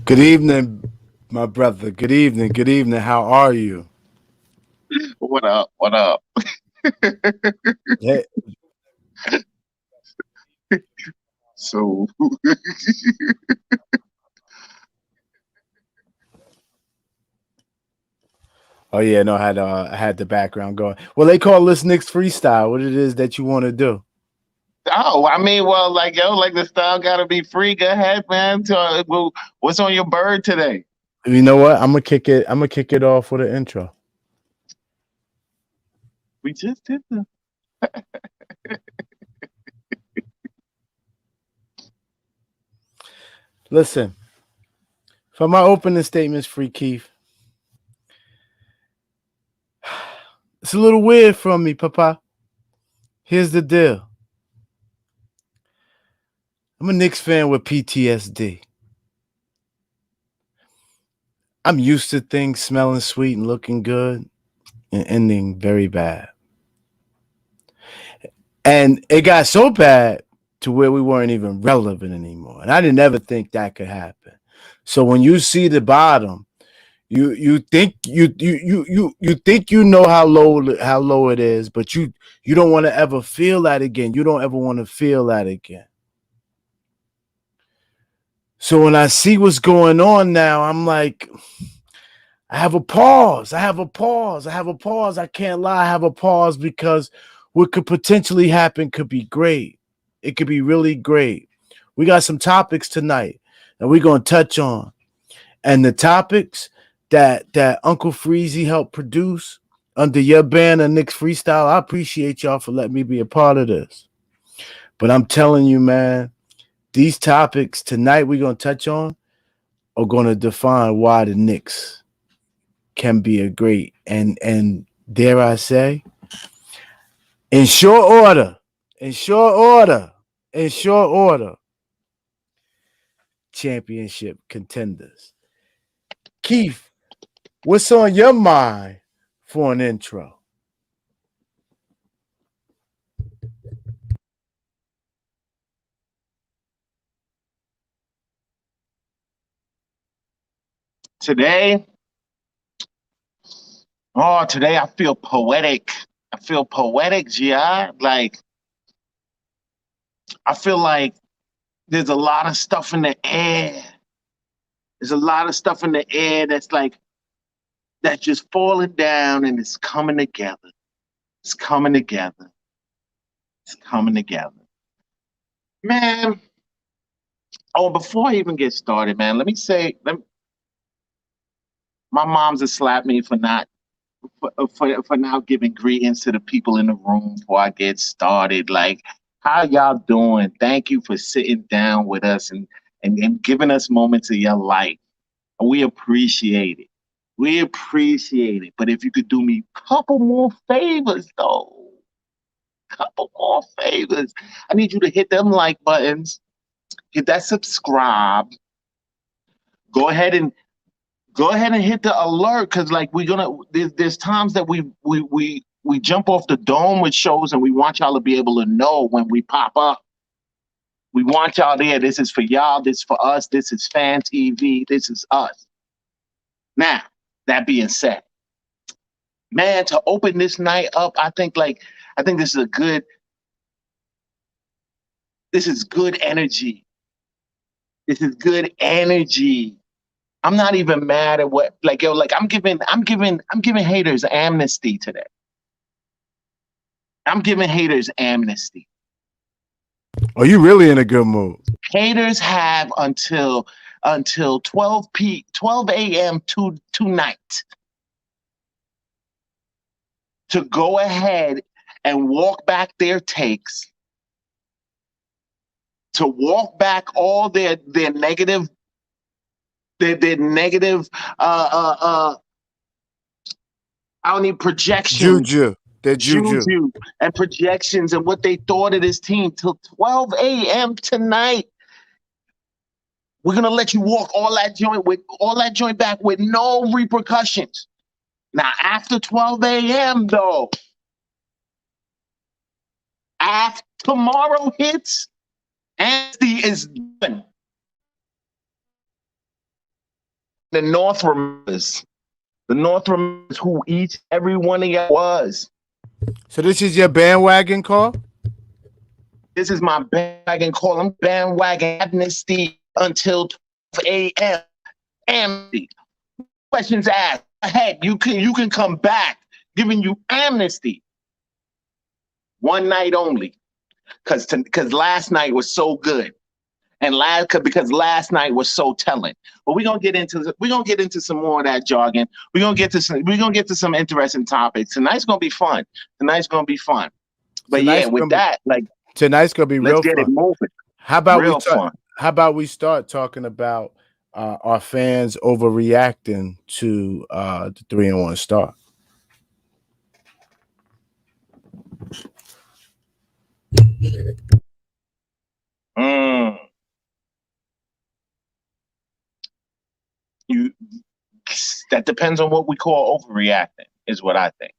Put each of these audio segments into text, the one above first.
Good evening, my brother. Good evening. Good evening. How are you? What up? What up? Hey, So, oh yeah, no, I had the background going. Well, they call this Knicks Freestyle. What it is that you want to do? oh, I mean, well, like yo, like the style gotta be free. Go ahead, man. Well, what's on your bird today? You know what? I'm gonna kick it. I'm gonna kick it off with an intro. We just did the. Listen, for my opening statements, Free Keith. It's a little weird from me, Papa. Here's the deal. I'm a Knicks fan with PTSD. I'm used to things smelling sweet and looking good and ending very bad. And it got so bad to where we weren't even relevant anymore. And I didn't ever think that could happen. So when you see the bottom, you think you think you know how low it is, but you don't want to ever feel that again. You don't ever want to feel that again. So when I see what's going on now, I'm like, I have a pause. I have a pause. I have a pause. I can't lie. I have a pause because what could potentially happen could be great. It could be really great. We got some topics tonight that we're going to touch on. And the topics that Uncle Freezy helped produce under your banner, Knicks Freestyle, I appreciate y'all for letting me be a part of this. But I'm telling you, man, these topics tonight we're going to touch on are going to define why the Knicks can be a great and dare I say, in short order, in short order, in short order, championship contenders. Keith, what's on your mind for an intro? Today, oh, today I feel poetic. I feel poetic, Gi. Like I feel like there's a lot of stuff in the air. There's a lot of stuff in the air that's just falling down and it's coming together. It's coming together. It's coming together. Man, oh, before I even get started, man, let me say, my mom's has slapped me for not for now giving greetings to the people in the room before I get started. Like, how y'all doing? Thank you for sitting down with us and giving us moments of your life. We appreciate it. We appreciate it. But if you could do me a couple more favors, though, couple more favors. I need you to hit them like buttons, hit that subscribe. Go ahead and hit the alert because like we're gonna there's times that we jump off the dome with shows and we want y'all to be able to know when we pop up. We want y'all there. This is for y'all. This is for us. This is fan TV. This is us. Now, that being said, man, to open this night up, I think this is good energy. This is good energy. I'm not even mad at what like yo, like I'm giving haters amnesty today. I'm giving haters amnesty. Are you really in a good mood? Haters have until 12 a.m. to tonight to go ahead and walk back their takes, to walk back all their negative their negative I don't need projections, Juju. They're Juju. juju, and projections and what they thought of this team till 12 a.m. tonight. We're gonna let you walk all that joint back with no repercussions. Now after 12 a.m. though, after tomorrow hits, amnesty is done. The North remembers. The North remembers who each every one of y'all was. So this is your bandwagon call? This is my bandwagon call. I'm bandwagon amnesty until 12 a.m. Amnesty. Questions asked. Ahead. You can come back. Giving you amnesty. One night only. Because last night was so good. And because last night was so telling. But we're gonna get into some more of that jargon. We're gonna get to some interesting topics. Tonight's gonna be fun. But Tonight's with that, tonight's gonna be real fun. Let's get it moving. How about we start talking about our fans overreacting to the 3-1 start? That depends on what we call overreacting, is what I think.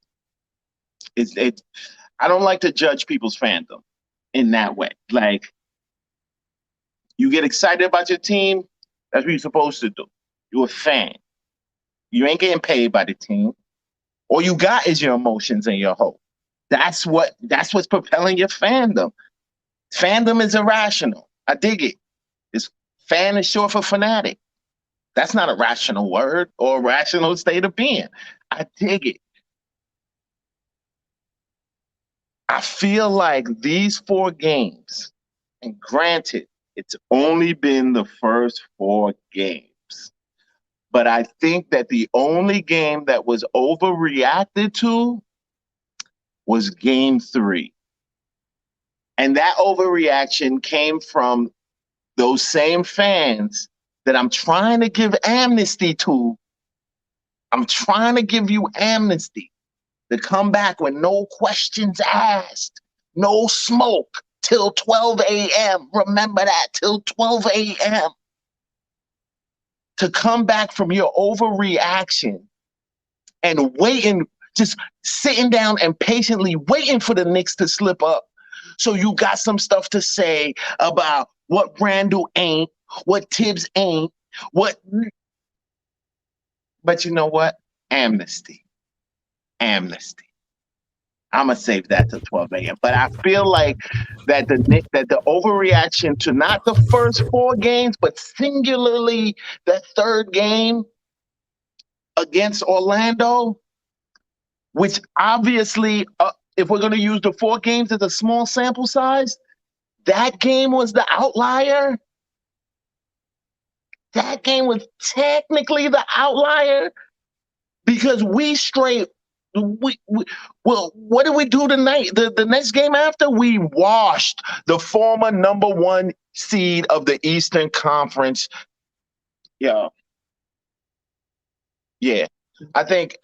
I don't like to judge people's fandom in that way. Like, you get excited about your team, that's what you're supposed to do. You're a fan. You ain't getting paid by the team. All you got is your emotions and your hope. That's what's propelling your fandom. Fandom is irrational. I dig it. Fan is short for fanatic. That's not a rational word or a rational state of being. I dig it. I feel like these 4 games, and granted, it's only been the first 4 games, but I think that the only game that was overreacted to was game 3. And that overreaction came from those same fans that I'm trying to give amnesty to. I'm trying to give you amnesty to come back with no questions asked, no smoke till 12 a.m. Remember that, till 12 a.m. To come back from your overreaction and waiting, just sitting down and patiently waiting for the Knicks to slip up. So you got some stuff to say about what Randall ain't, what Tibbs ain't, but you know what? Amnesty. I'm gonna save that till 12 a.m. But I feel like that the overreaction to not the first 4 games, but singularly the 3rd game against Orlando, which obviously, if we're gonna use the 4 games as a small sample size, that game was the outlier. That game was technically the outlier because what did we do tonight? The next game after, we washed the former number 1 seed of the Eastern Conference. Yeah. I think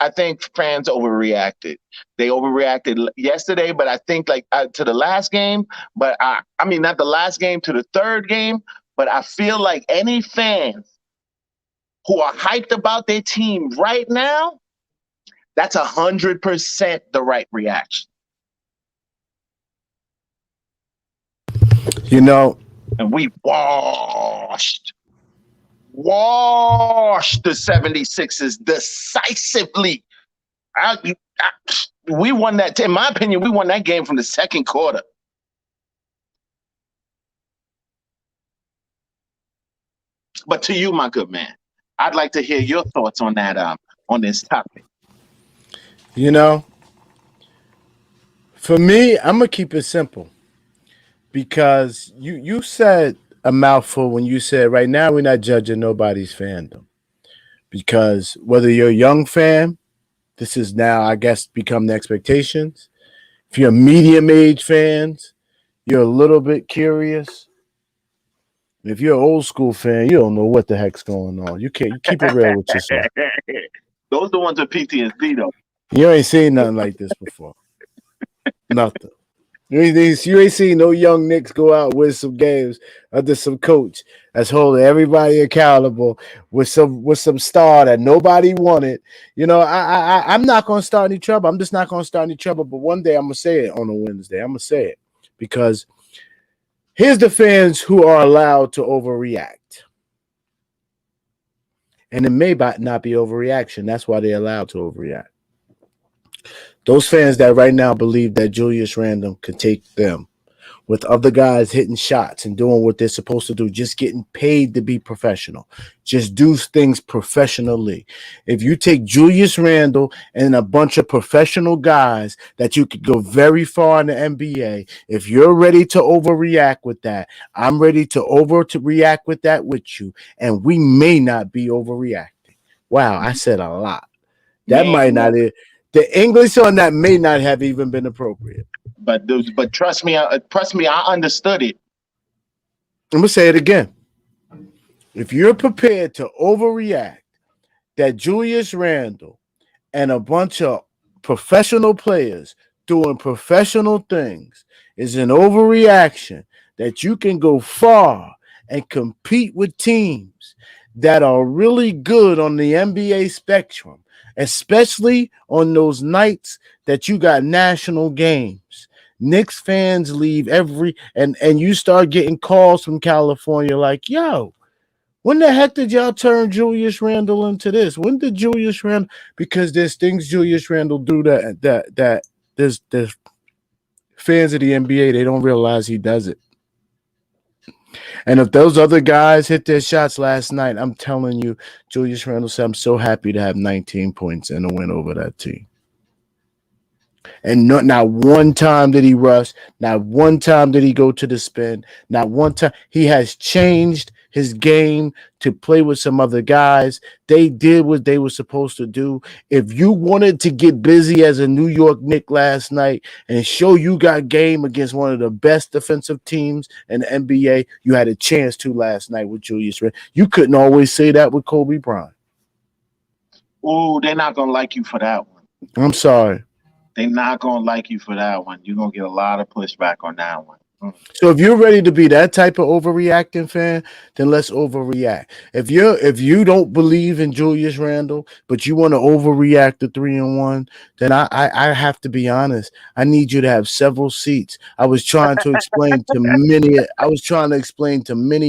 fans overreacted. They overreacted yesterday, but I think to the last game. But I mean, not the last game, to the 3rd game. But I feel like any fans who are hyped about their team right now, that's 100% the right reaction. And we washed the 76ers decisively. We won that. In my opinion, we won that game from the 2nd quarter. But to you, my good man, I'd like to hear your thoughts on that, on this topic. For me, I'm gonna keep it simple, because you said a mouthful when you said right now we're not judging nobody's fandom, because whether you're a young fan, this is now, I guess, become the expectations. If you're medium age fans, you're a little bit curious. If you're an old school fan, you don't know what the heck's going on. You keep it real with yourself. Those are the ones with PTSD, though. You ain't seen nothing like this before. Nothing. You ain't seen no young Knicks go out with some games under some coach that's holding everybody accountable with some star that nobody wanted. I'm not gonna start any trouble. I'm just not gonna start any trouble. But one day I'm gonna say it on a Wednesday. I'm gonna say it because here's the fans who are allowed to overreact. And it may not be overreaction. That's why they're allowed to overreact. Those fans that right now believe that Julius Randle could take them with other guys hitting shots and doing what they're supposed to do, just getting paid to be professional. Just do things professionally. If you take Julius Randle and a bunch of professional guys that you could go very far in the NBA, if you're ready to overreact with that, I'm ready to react with that with you. And we may not be overreacting. Wow, I said a lot. That Man, might not. The English on that may not have even been appropriate. but trust me, I understood it. I'm gonna say it again. If you're prepared to overreact, that Julius Randle and a bunch of professional players doing professional things is an overreaction, that you can go far and compete with teams that are really good on the NBA spectrum, especially on those nights that you got national games. Knicks fans leave and you start getting calls from California like, yo, when the heck did y'all turn Julius Randle into this? When did Julius Randle? Because there's things Julius Randle do that there's fans of the NBA, they don't realize he does it. And if those other guys hit their shots last night, I'm telling you, Julius Randle said, "I'm so happy to have 19 points and a win over that team." And not one time did he rush. Not one time did he go to the spin. Not one time. He has changed his game to play with some other guys. They did what they were supposed to do. If you wanted to get busy as a New York Knicks last night and show you got game against one of the best defensive teams in the NBA, you had a chance to last night with Julius Randle. You couldn't always say that with Kobe Bryant. Oh, they're not gonna like you for that one. I'm sorry. They're not gonna like you for that one. You're gonna get a lot of pushback on that one. So if you're ready to be that type of overreacting fan, then let's overreact. If you don't believe in Julius Randle, but you want to overreact to 3-1, then I have to be honest. I need you to have several seats. I was trying to explain to many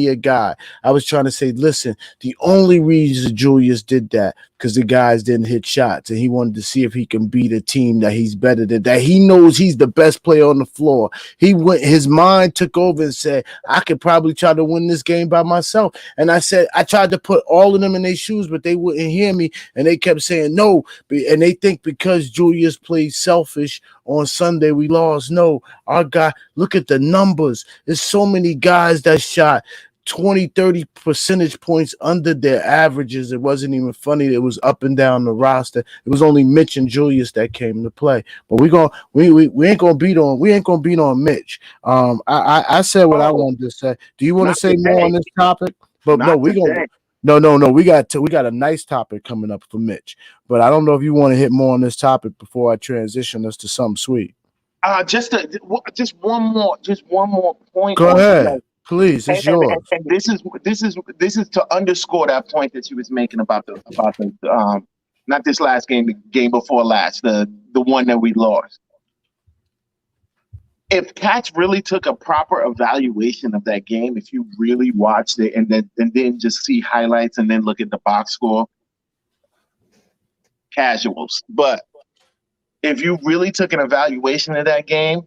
a guy. I was trying to say, listen, the only reason Julius did that because the guys didn't hit shots, and he wanted to see if he can beat a team that he's better than, that he knows he's the best player on the floor. His mind took over and said, I could probably try to win this game by myself. And I said, I tried to put all of them in their shoes, but they wouldn't hear me. And they kept saying no. And they think because Julius played selfish on Sunday, we lost. No, our guy, look at the numbers. There's so many guys that shot 20, 30 percentage points under their averages. It wasn't even funny. It was up and down the roster. It was only Mitch and Julius that came to play. But we ain't gonna beat on Mitch. I said what I wanted to say. Do you want to say more on this topic? But Not no, we today. gonna no. We got a nice topic coming up for Mitch. But I don't know if you want to hit more on this topic before I transition us to something sweet. Just one more point Go on ahead. Please, it's yours. and this is to underscore that point that you was making about the not this last game, the game before last, the one that we lost. If Cats really took a proper evaluation of that game, if you really watched it and then just see highlights and then look at the box score, casuals. But if you really took an evaluation of that game,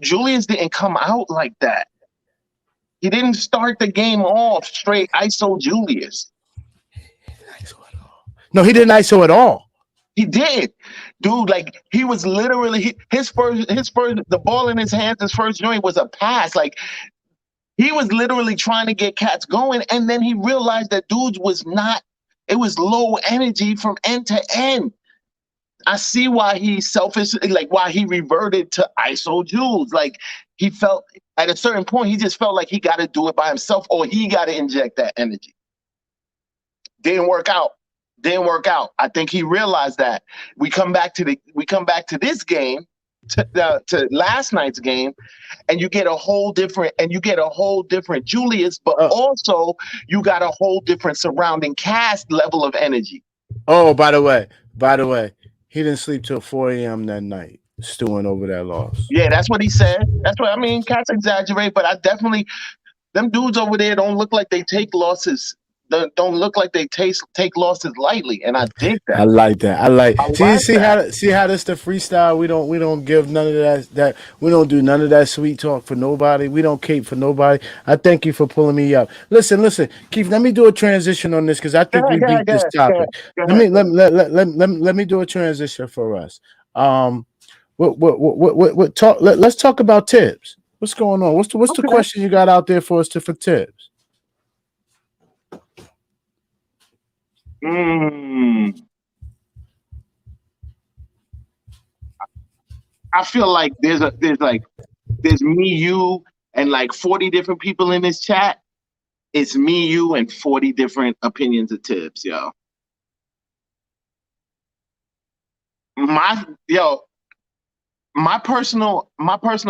Julius didn't come out like that. He didn't start the game off straight ISO Julius. No, he didn't ISO at all. He did, dude. Like he was literally his first the ball in his hands. His first joint was a pass. Like he was literally trying to get Cats going, and then he realized that dudes was not. It was low energy from end to end. I see why he's selfish, like why he reverted to ISO Jules. Like he felt at a certain point, he just felt like he got to do it by himself, or he got to inject that energy. Didn't work out. I think he realized that. We come back to this game, to last night's game, and you get a whole different Julius, but also you got a whole different surrounding cast level of energy. Oh, by the way, he didn't sleep till 4 a.m. that night, stewing over that loss. Yeah, that's what he said. That's what I mean. Cats exaggerate, but I definitely Them dudes over there don't look like they take losses. Don't look like they take losses lightly, and I dig I that. like that. I I like like that. see how this the freestyle. We don't give none of that we don't do none of that sweet talk for nobody. We don't cape for nobody. I thank you for pulling me up. Listen, Keith. Let me do a transition on this because I Go think ahead, we go ahead, beat go this ahead, go ahead, topic. go Let ahead. me let me do a transition for us. What talk? Let's talk about tips. What's going on? What's the Okay. question you got out there for us to for tips? Mm, I feel like there's me, you, and like 40 different people in this chat. It's me, you, and 40 different opinions of tips, yo. My yo, my personal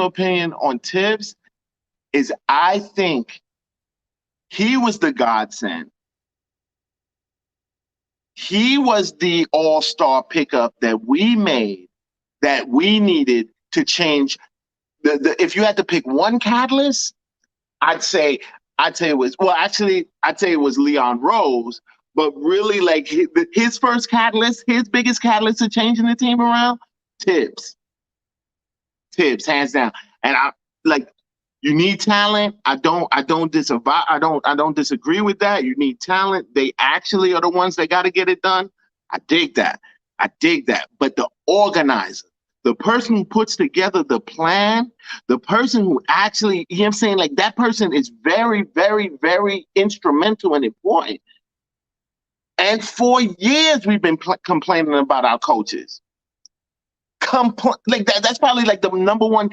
opinion on Tibbs is I think he was the godsend. He was the all-star pickup that we made that we needed to change the if you had to pick one catalyst, I'd say it was well actually I'd say it was Leon Rose, but really like his first catalyst, his biggest catalyst to changing the team around, Tibbs. Tibbs, hands down. And I like you need talent. I don't disavow I don't disagree with that. You need talent. They actually are the ones that gotta get it done. I dig that. I dig that. But the organizer, the person who puts together the plan, the person who actually, you know what I'm saying? Like that person is very, very, very instrumental and important. And for years we've been complaining about our coaches. Like that's probably like the number one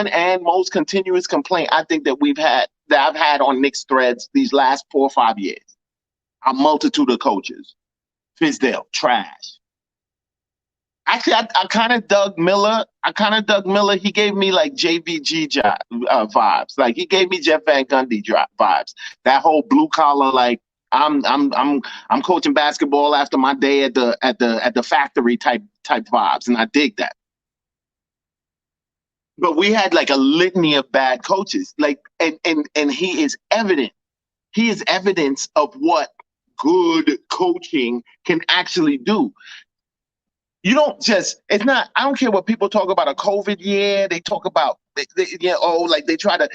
and most continuous complaint I think that I've had on Knicks threads these last 4 or 5 years. A multitude of coaches. Fizdale, trash. Actually, I kind of dug Miller. He gave me like JVG vibes. Like he gave me Jeff Van Gundy vibes. That whole blue collar, like I'm coaching basketball after my day at the factory type vibes, and I dig that. But we had like a litany of bad coaches. Like and he is evident. He is evidence of what good coaching can actually do. You don't just it's not I don't care what people talk about a COVID year. They talk about like they try to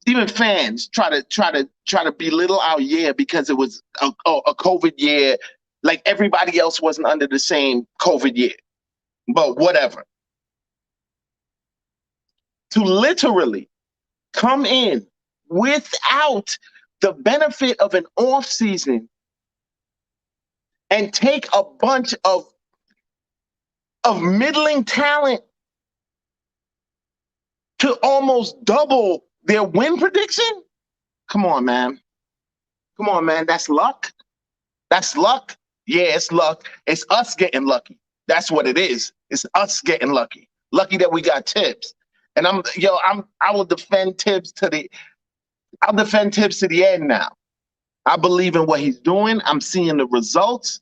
even fans try to belittle our year because it was a COVID year, like everybody else wasn't under the same COVID year. But whatever. To literally come in without the benefit of an off season and take a bunch of middling talent to almost double their win prediction? Come on, man. Come on, man. That's luck. That's luck. Yeah, it's luck. It's us getting lucky. That's what it is. It's us getting lucky. Lucky that we got Tibbs. And I will defend Tibbs I'll defend Tibbs to the end now. I believe in what he's doing. I'm seeing the results.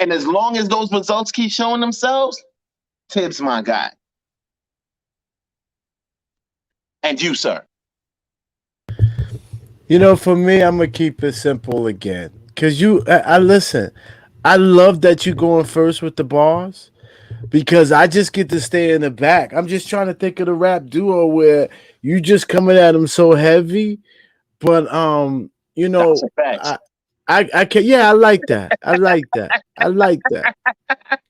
And as long as those results keep showing themselves, Tibbs my guy. And you, sir. For me, I'm gonna keep it simple again. Cause I listen. I love that you going first with the bars because I just get to stay in the back. I'm just trying to think of the rap duo where you just coming at them so heavy, but That's a fact. I can yeah, I like that. I like that. I like that.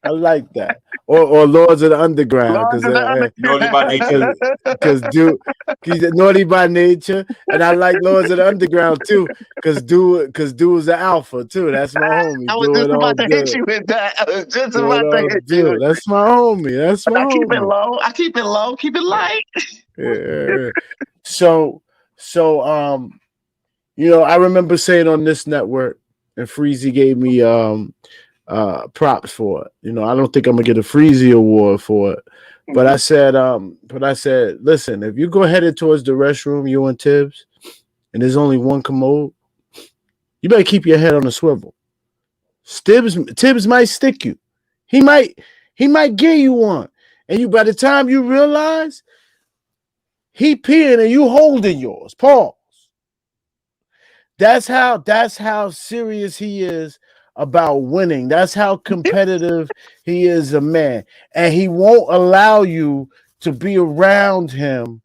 I like that. Or Lords of the Underground, Lord because to the Naughty by nature. because dude, he's naughty by nature, and I like Lords of the Underground too, because dude was an alpha too. That's my homie. I was Do just it all about to hit good. you with that. I was just Do it about to all hit you good. with That's my homie. That's But my I keep it homie. low. I keep it low. Keep it light. Yeah. So I remember saying on this network, and Freezy gave me props for it. I don't think I'm gonna get a Freezy award for it. But I said, listen, if you go headed towards the restroom, you and Tibbs, and there's only one commode, you better keep your head on the swivel. Tibbs might stick you. He might give you one. And by the time you realize, He peeing and you holding yours. Pause. That's how serious he is about winning. That's how competitive he is a man. And he won't allow you to be around him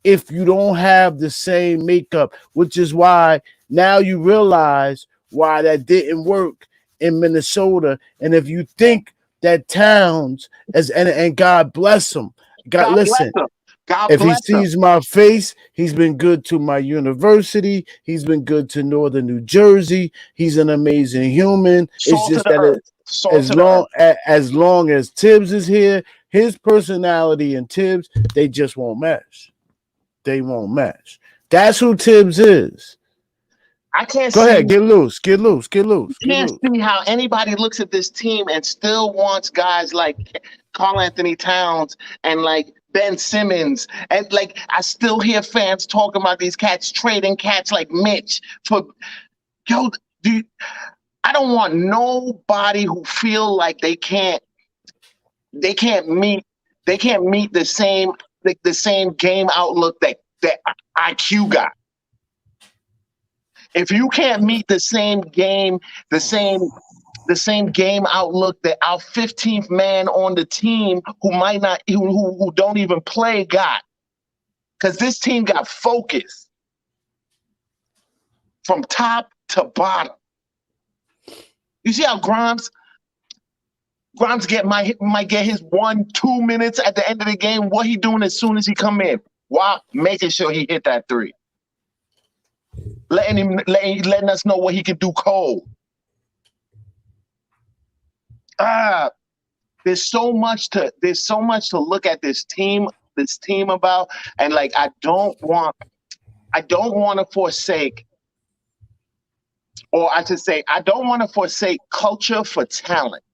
if you don't have the same makeup, which is why now you realize why that didn't work in Minnesota. And if you think that Towns and God bless him, God God bless listen, him. God if he bless him. sees my face, he's been good to my university. He's been good to Northern New Jersey. He's an amazing human. It's Salt of just the that earth. Salt as of the long earth. as long as Tibbs is here, his personality and Tibbs, they just won't match. They won't match. That's who Tibbs is. I can't Go see ahead, get loose, get loose, get loose, get can't loose. see how anybody looks at this team and still wants guys like Karl Anthony Towns and like Ben Simmons. And like I still hear fans talking about these cats trading cats like Mitch for yo, dude. I don't want nobody who feel like they can't meet the same like the same game outlook that IQ got. If you can't meet the same game, the same game outlook that our 15th man on the team who might not who don't even play got, because this team got focus from top to bottom. You see how Grimes might get his 1-2 minutes at the end of the game. What he doing as soon as he come in? Why? Making sure he hit that three. Letting us know what he can do cold. There's so much to look at this team about, and like I don't want to forsake, or I should say I don't want to forsake culture for talent.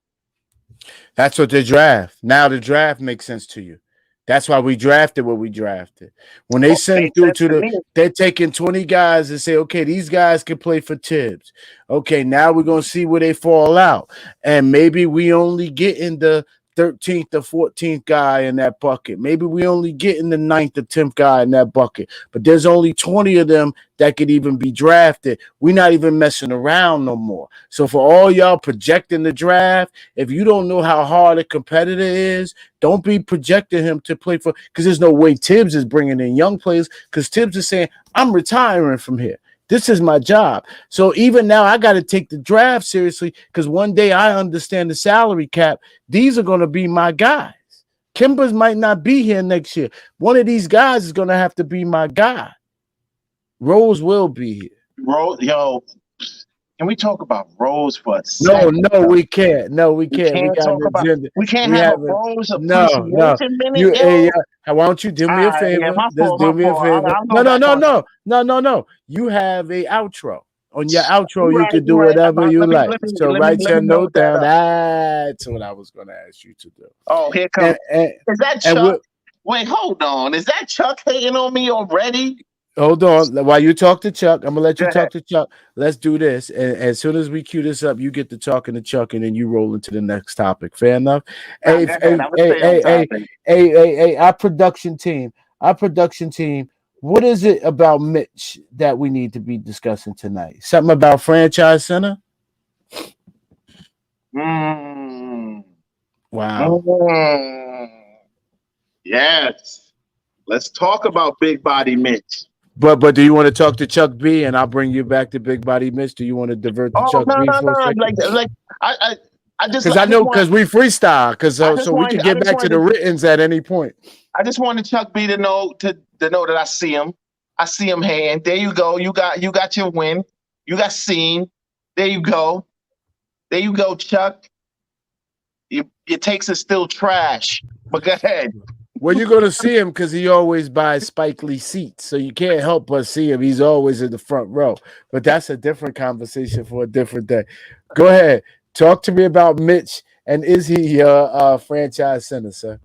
That's what the draft. Now the draft makes sense to you. That's why we drafted what we drafted. When they send through to they're taking 20 guys and say, okay, these guys can play for Tibbs. Okay, now we're gonna see where they fall out, and maybe we only get in the 13th or 14th guy in that bucket. Maybe we only get in the 9th or 10th guy in that bucket. But there's only 20 of them that could even be drafted. We're not even messing around no more. So for all y'all projecting the draft, if you don't know how hard a competitor is, don't be projecting him to play for, because there's no way Tibbs is bringing in young players, because Tibbs is saying, I'm retiring from here. This is my job. So even now, I got to take the draft seriously, because one day I understand the salary cap. These are going to be my guys. Kemba's might not be here next year. One of these guys is going to have to be my guy. Rose will be here. Rose, yo, can we talk about Rose for a second? No, we can't. No, we can't. We got an agenda. We can't have a Rose appreciation minute. Hey, why don't you do me a favor? Just do me a favor. No. You have a outro. On your outro, you can do whatever you like. So write your note down. That's what I was going to ask you to do. Oh, here comes. Is that Chuck? Wait, hold on. Is that Chuck hating on me already? Hold on. While you talk to Chuck, I'm going to let you talk to Chuck. Let's do this. And as soon as we cue this up, you get to talking to Chuck, and then you roll into the next topic. Fair enough? Hey, our production team. What is it about Mitch that we need to be discussing tonight? Something about franchise center? Wow. Yes. Let's talk about Big Body Mitch. But do you want to talk to Chuck B, and I'll bring you back to Big Body Mitch? Do you want to divert to Chuck B for a second? Like I just because we freestyle, because so we can get back to the writtens at any point. I just wanted Chuck B to know that I see him. I see him hand. There you go. You got your win. You got seen. There you go. There you go, Chuck. Your takes are still trash. But go ahead. Well, you're gonna see him because he always buys Spike Lee seats, so you can't help but see him. He's always in the front row. But that's a different conversation for a different day. Go ahead, talk to me about Mitch, and is he your franchise center, sir?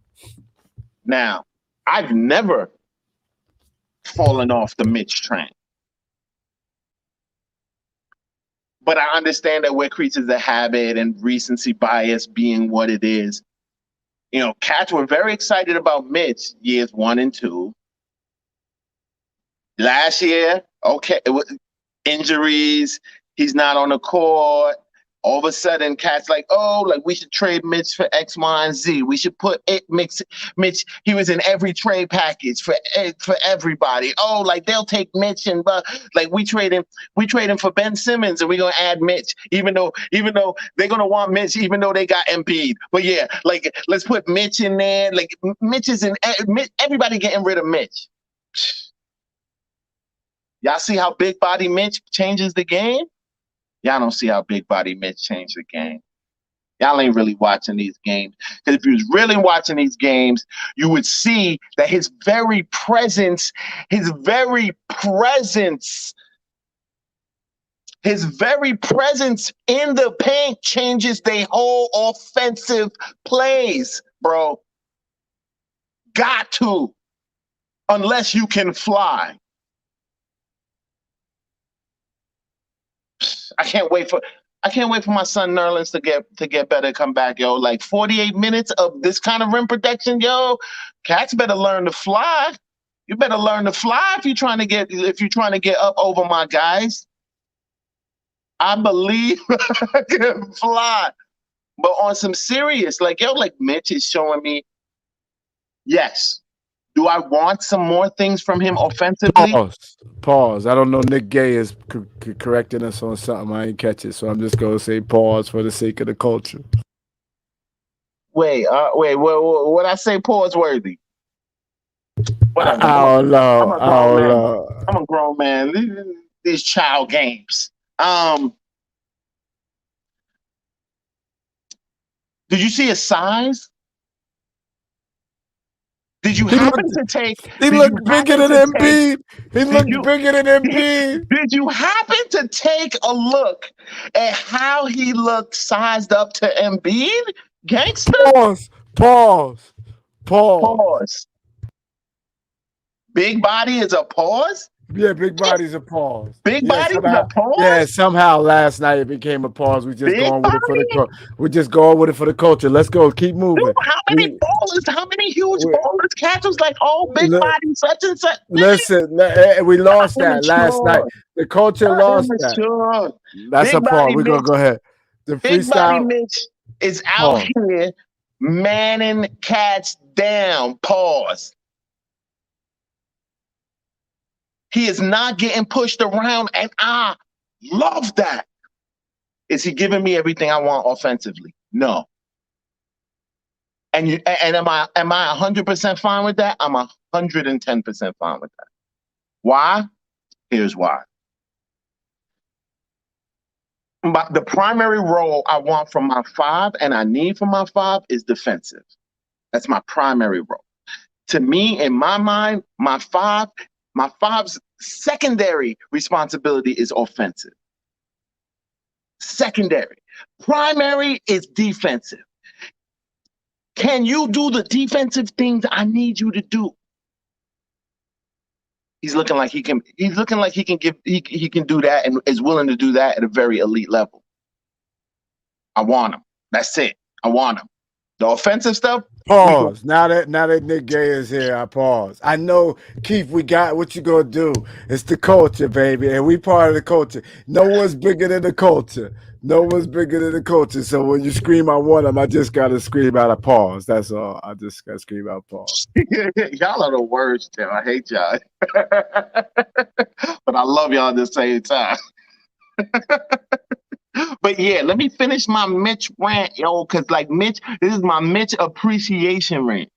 Now, I've never fallen off the Mitch train, but I understand that we're creatures of habit and recency bias being what it is. You know, cats were very excited about Mitch years 1 and 2. Last year, okay, it was injuries. He's not on the court. All of a sudden, cats like, oh, like we should trade Mitch for X, Y, and Z. We should put it Mitch. He was in every trade package for everybody. Oh, like they'll take Mitch and like we trade him for Ben Simmons, and we're gonna add Mitch, even though they're gonna want Mitch, even though they got Embiid. But yeah, like let's put Mitch in there. Like Mitch is in everybody getting rid of Mitch. Y'all see how big body Mitch changes the game? Y'all don't see how big body Mitch changed the game. Y'all ain't really watching these games. Because if you was really watching these games, you would see that his very presence in the paint changes their whole offensive plays, bro. Got to. Unless you can fly. I can't wait for my son Nerlens to get better, come back, yo. Like 48 minutes of this kind of rim protection, yo. Cats better learn to fly. You better learn to fly if you're trying to get up over my guys. I believe I can fly. But on some serious, like, yo, like Mitch is showing me, yes. Do I want some more things from him offensively? Pause. I don't know. Nick Gay is correcting us on something. I ain't catch it, so I'm just gonna say pause for the sake of the culture. Wait. What I say? Pause worthy. Whatever. I don't know. I'm a grown man. These child games. Did you see his size? Did you happen to take? He looked bigger than Embiid. He looked bigger than Embiid. Did you happen to take a look at how he looked sized up to Embiid? Gangster. Pause. Big body is a pause? Yeah, big body's a pause. Big body is a pause? Yeah, somehow last night it became a pause. We just going with it for the We're just going with it for the culture. Let's go. Keep moving. Dude, how many huge ballers? Cats was like, oh, big body, such and such. Listen, we lost that last night. The culture lost that. That's a pause. We're going to go ahead. The big freestyle. Body Mitch is out here manning cats down. Pause. He is not getting pushed around, and I love that. Is he giving me everything I want offensively? No. And am I 100% fine with that? I'm 110% fine with that. Why? Here's why. But the primary role I want from my five and I need from my five is defensive. That's my primary role. To me, in my mind, my five's secondary responsibility is offensive. Secondary. Primary is defensive. Can you do the defensive things I need you to do? He's looking like he can do that and is willing to do that at a very elite level. I want him. That's it. I want him. The offensive stuff. Pause. Now that Nick Gay is here, I pause. I know, Keith, we got what you gonna do. It's the culture, baby, and we part of the culture. No one's bigger than the culture. No one's bigger than the culture. So when you scream, I want him, I just gotta scream out a pause. That's all. I just gotta scream out pause. Y'all are the worst, Tim. I hate y'all. But I love y'all at the same time. But yeah, let me finish my Mitch rant, yo, because like Mitch, this is my Mitch appreciation rant.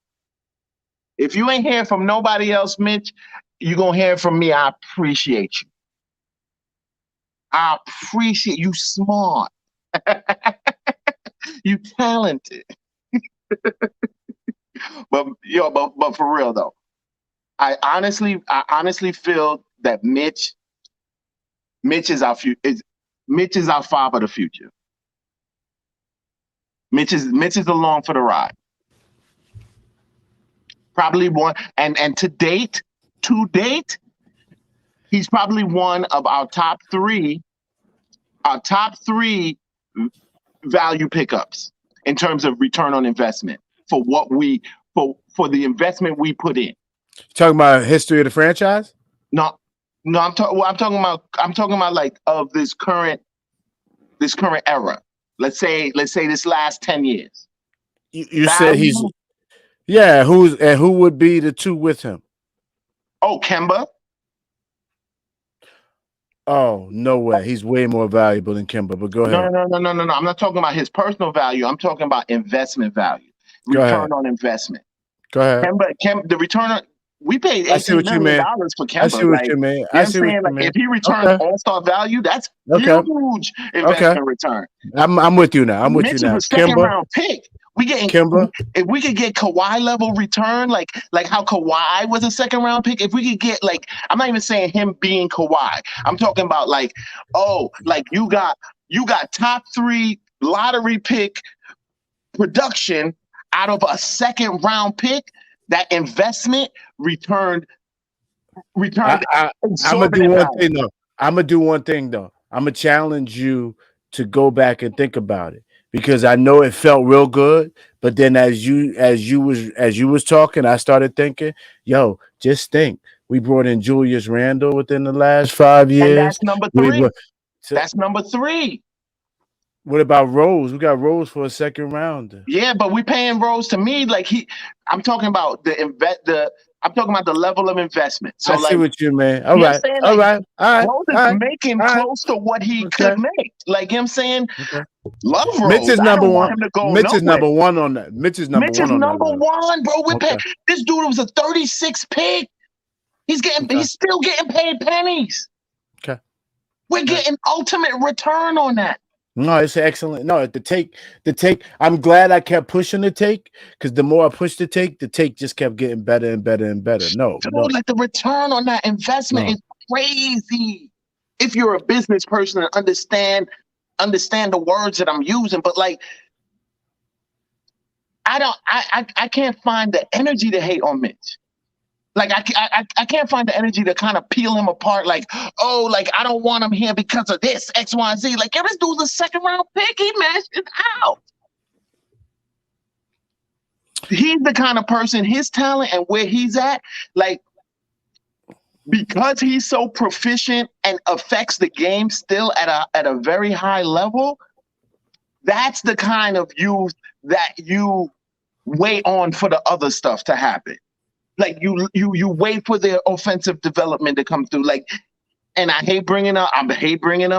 If you ain't hearing from nobody else, Mitch, you're going to hear from me. I appreciate you. I appreciate you. Smart. You talented. But for real though, I honestly feel that Mitch is our future. Mitch is our five of the future. Mitch is along for the ride. Probably one, and to date, he's probably one of our top three value pickups in terms of return on investment for the investment we put in. Talking about history of the franchise? No, No, I'm talking about like of this current era. Let's say this last 10 years. You said he's Value. yeah. Who would be the two with him? Oh, Kemba. Oh, no way. He's way more valuable than Kimba. But go No, ahead. no, no, no, no, no, no. I'm not talking about his personal value. I'm talking about investment value, Go ahead. return on investment. Go ahead. The return on, we paid I see $18 what you million mean. for I Kemba. see what Like, you mean. you know I what I'm see what saying? you Like, mean. if he returns Okay. all-star value, that's Okay. huge Okay. investment return. I'm with you now. I'm with you Mitch is now. a second round pick. Kimba. If we could get Kawhi level return, like how Kawhi was a second round pick, if we could get like, I'm not even saying him being Kawhi. I'm talking about like, oh, like you got top 3 lottery pick production out of a second round pick. That investment returned I'm gonna do exorbitant one value. thing though. I'm gonna do one thing though. I'm gonna challenge you to go back and think about it because I know it felt real good, but then as you was talking, I started thinking, yo, just think. We brought in Julius Randle within the last 5 years. That's number We 3. were, so That's number 3. what about Rose? We got Rose for a second rounder. Yeah, but we paying Rose to me like I'm talking about I'm talking about the level of investment. So I see like, what you mean. All you know what I'm right, saying? all Like, right, all right, Rose all is right, making all right. close to what he Okay, could make. Like, you know what I'm saying? okay. Love Mitch Rose. is I number don't want one. him to go Mitch is nowhere. number one on that. Mitch is number Mitch is one on that number list. 1, bro. Okay. This dude was a 36 pick. Okay. He's still getting paid pennies. Okay. We're Okay. getting ultimate return on that. No, it's excellent. No, the take. I'm glad I kept pushing the take because the more I pushed the take just kept getting better and better and better. No, Dude, no, like the return on that investment no. is crazy. If you're a business person and understand the words that I'm using, but like I can't find the energy to hate on Mitch. Like I can't find the energy to kind of peel him apart. Like, oh, like I don't want him here because of this X, Y, and Z. Like, yeah, this dude's a second round pick. He mashed it out. He's the kind of person, his talent and where he's at, like because he's so proficient and affects the game still at a very high level. That's the kind of youth that you wait on for the other stuff to happen. Like you wait for their offensive development to come through. Like, and I hate bringing up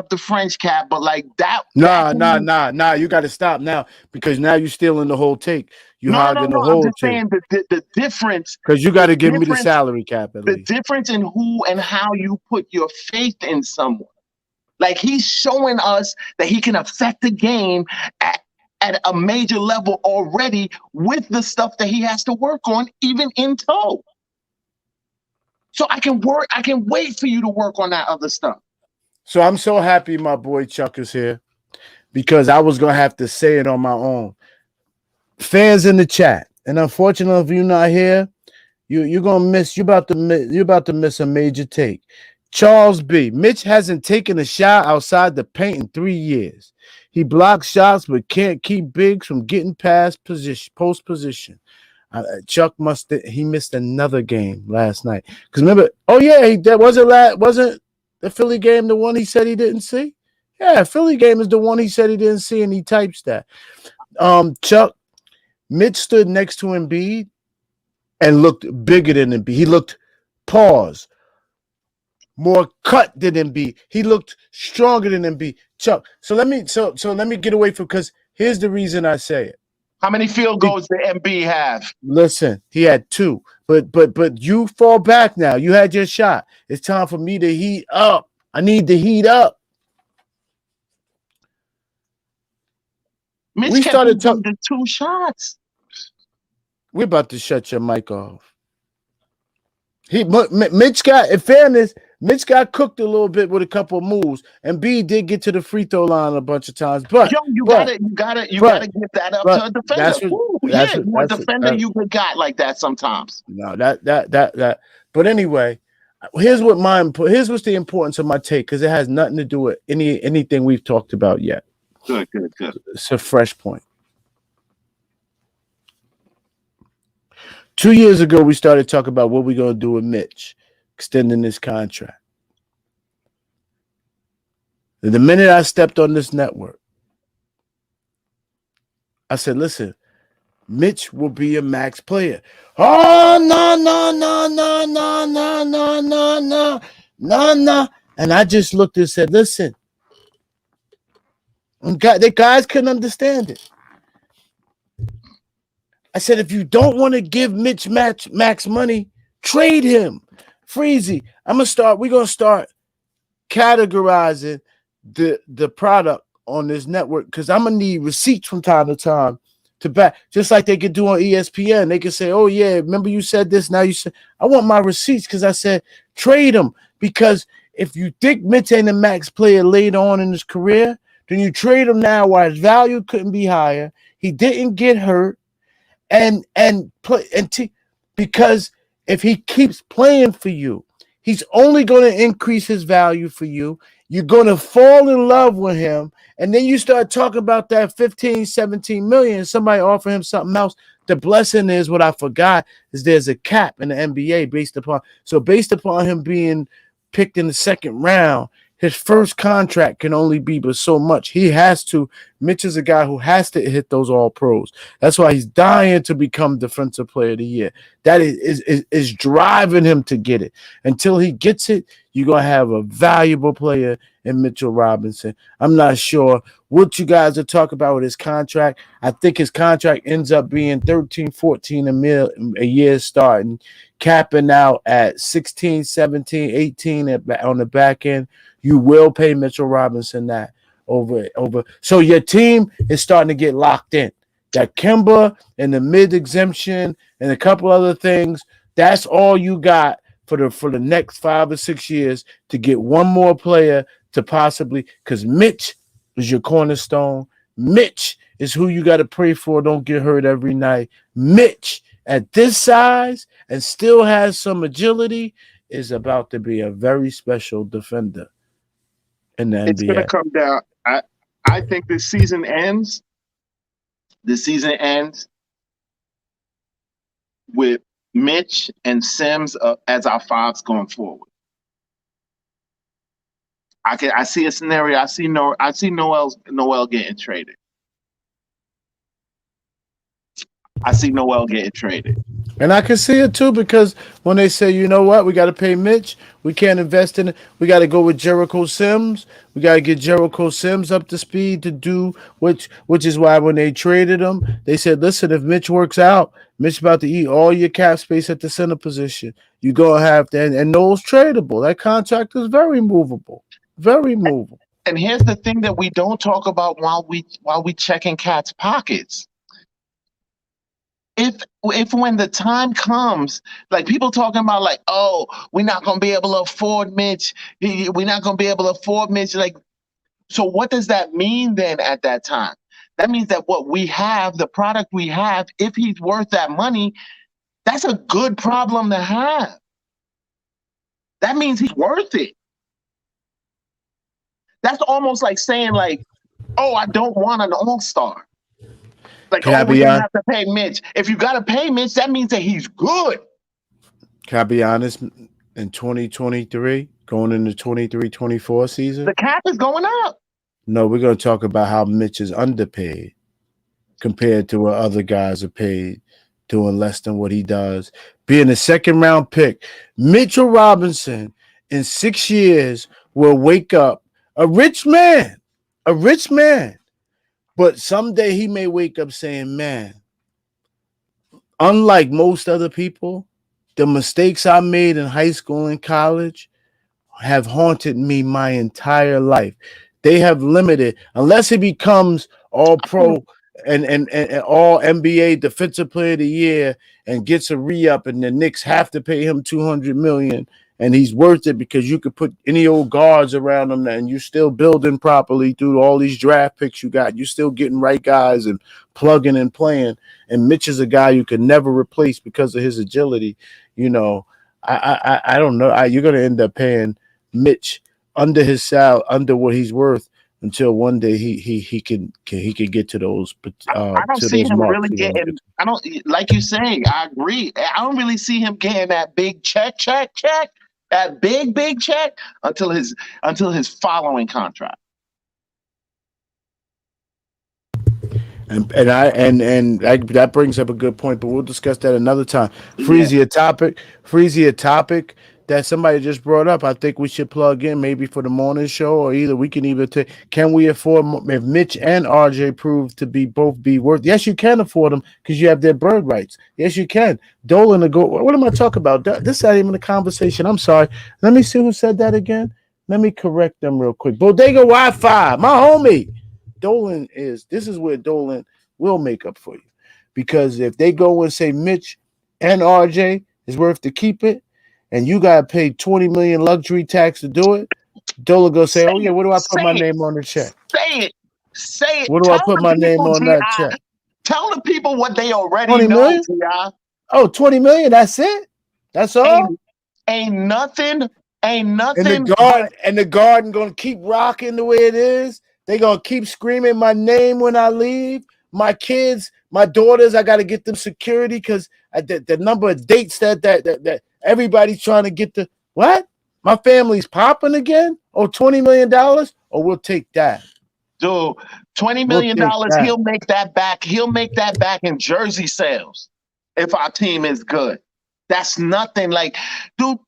the French cat, but like that. Nah. You got to stop now because now you're stealing the whole take. You No, no, no, hogging the no. I'm whole just take saying the difference. because you got to give me the salary cap at The least. difference in who and how you put your faith in someone. Like he's showing us that he can affect the game at a major level already with the stuff that he has to work on, even in tow. So I can wait for you to work on that other stuff. So I'm so happy my boy Chuck is here because I was gonna have to say it on my own. Fans in the chat, and unfortunately, if you're not here, you're gonna miss. You're about to miss a major take. Charles B. Mitch hasn't taken a shot outside the paint in 3 years. He blocks shots but can't keep bigs from getting past post position. Chuck he missed another game last night because remember, oh yeah, that wasn't the Philly game the one he said he didn't see. Yeah, Philly game is the one he said he didn't see, and he types that. Chuck, Mitch stood next to Embiid and looked bigger than Embiid. He looked pause more cut than Embiid. He looked stronger than Embiid. Chuck, so let me get away from because here's the reason I say it. How many field goals did MB have? Listen, he had 2, but you fall back now. You had your shot. It's time for me to heat up. I need to heat up. Mitch We kept started them talking. to 2 shots. We're about to shut your mic off. Mitch got, in fairness, Mitch got cooked a little bit with a couple of moves, and B did get to the free throw line a bunch of times. But You gotta give that up to a defender. You a defender, you got like that sometimes. No, that. But anyway, here's what's the importance of my take because it has nothing to do with anything we've talked about yet. Good. It's a fresh point. 2 years ago, we started talking about what we're gonna do with Mitch, extending his contract. And the minute I stepped on this network, I said, listen, Mitch will be a max player. Oh, no, no, no, no, no, no, no, no, no, no, no. And I just looked and said, listen, the guys couldn't understand it. I said, if you don't want to give Mitch max money, trade him. Freezy, we're going to start categorizing the product on this network because I'm going to need receipts from time to time to back, just like they could do on ESPN. They could say, oh, yeah, remember you said this, now you said, I want my receipts because I said trade him, because if you think Mitch ain't a max player later on in his career, then you trade him now while his value couldn't be higher. He didn't get hurt. Because if he keeps playing for you, he's only going to increase his value for you. You're going to fall in love with him. And then you start talking about that 15, 17 million. Somebody offer him something else. The blessing is, what I forgot is there's a cap in the NBA based upon him being picked in the second round. His first contract can only be but so much. Mitch is a guy who has to hit those all pros. That's why he's dying to become Defensive Player of the Year. That is driving him to get it. Until he gets it, you're going to have a valuable player in Mitchell Robinson. I'm not sure what you guys are talking about with his contract. I think his contract ends up being 13, 14 a year starting, capping out at 16, 17, 18 on the back end. You will pay Mitchell Robinson that over. So your team is starting to get locked in. That Kemba and the mid exemption and a couple other things, that's all you got for the next 5 or 6 years to get one more player to possibly, because Mitch is your cornerstone. Mitch is who you got to pray for. Don't get hurt every night. Mitch, at this size and still has some agility, is about to be a very special defender in the It's going to NBA. come down. I think this season ends. The season ends with Mitch and Sims as our fives going forward. I see a scenario. I see Noel getting traded. I see Noel getting traded. And I can see it too, because when they say, you know what, we got to pay Mitch, we can't invest in it. We got to go with Jericho Sims. We got to get Jericho Sims up to speed to do which is why when they traded him, they said, listen, if Mitch works out, Mitch about to eat all your cap space at the center position. You go have to, and Noel's tradable. That contract is very movable, very movable. And here's the thing that we don't talk about while we checking cats' pockets. If when the time comes, like people talking about, like, oh, we're not gonna be able to afford Mitch. We're not gonna be able to afford Mitch. Like, so what does that mean then at that time? That means that what we have, the product we have, if he's worth that money, that's a good problem to have. That means he's worth it. That's almost like saying, like, oh, I don't want an all-star. Like, oh, we have to pay Mitch. If you got to pay Mitch, that means that he's good. Can I be honest? In 2023, going into 23-24 season, the cap is going up. No, we're going to talk about how Mitch is underpaid compared to what other guys are paid, doing less than what he does. Being a second-round pick, Mitchell Robinson in 6 years will wake up a rich man. But someday he may wake up saying, man, unlike most other people, the mistakes I made in high school and college have haunted me my entire life. They have limited, unless he becomes all pro and all NBA Defensive Player of the Year and gets a re-up, and the Knicks have to pay him $200 million, and he's worth it because you could put any old guards around him and you're still building properly through all these draft picks you got. You're still getting right guys and plugging and playing. And Mitch is a guy you can never replace because of his agility. You know, I don't know. You're going to end up paying Mitch under his salary, under what he's worth, until one day he can get to those. I don't see him really getting. I don't, like you saying. I agree. I don't really see him getting that big check, that big check until his following contract. That brings up a good point, but we'll discuss that another time. Yeah. Freezy, a topic that somebody just brought up. I think we should plug in maybe for the morning show, or either we can either take. Can we afford if Mitch and RJ prove to be both be worth? Yes, you can afford them because you have their bird rights. Yes, you can. Dolan to go. What am I talking about? This is not even a conversation. I'm sorry. Let me see who said that again. Let me correct them real quick. Bodega Wi-Fi, my homie. Dolan is this is where Dolan will make up for you. Because if they go and say Mitch and RJ is worth to keep it, and you gotta pay 20 million luxury tax to do it, Dolan go say, Say oh yeah, it. what do I put Say my it. name on the check? Say it. Say it. What do I Tell put the my name people, on that T.I. check? Tell the people what they already 20 know, million? T.I. Oh, 20 million, that's it? That's Ain't all? ain't nothing, ain't And the nothing but garden and the garden gonna keep rocking the way it is. They gonna keep screaming my name when I leave. My kids, my daughters, I gotta get them security because the number of dates that everybody's trying to get the what? My family's popping again? Oh, $20 million? Oh, we'll take that. dude, $20 We'll million, take that. he'll make that back. He'll make that back in jersey sales if our team is good. That's nothing. Like, dude,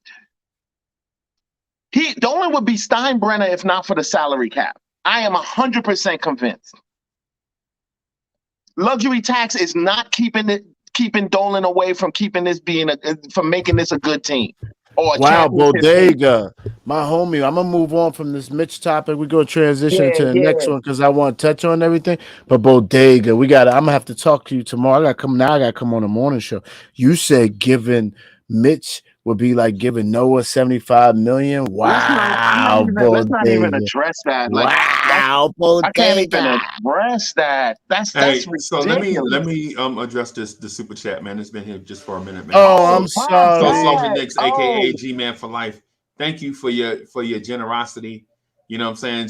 Dolan would be Steinbrenner if not for the salary cap. I am 100% convinced. Luxury tax is not keeping Dolan away from keeping this being from making this a good team or a Wow, championship team. Bodega, my homie. I'm gonna move on from this Mitch topic. We're gonna transition Yeah, into the next yeah. one because I want to touch on everything. But Bodega, we got. I'm gonna have to talk to you tomorrow. I gotta come now. I gotta come on the morning show. You said giving Mitch would be like giving Noah 75 million. Wow, Let's not even Bodega. address that. Like that's Wow, I can't even Bodega. address that. That's Hey, so let ridiculous. me address the super chat, man. It's been here just for a minute, man. Oh, Oh I'm So my sorry. Sergeant bad. Nix, aka Oh, G Man for Life. Thank you for your generosity. You know what I'm saying?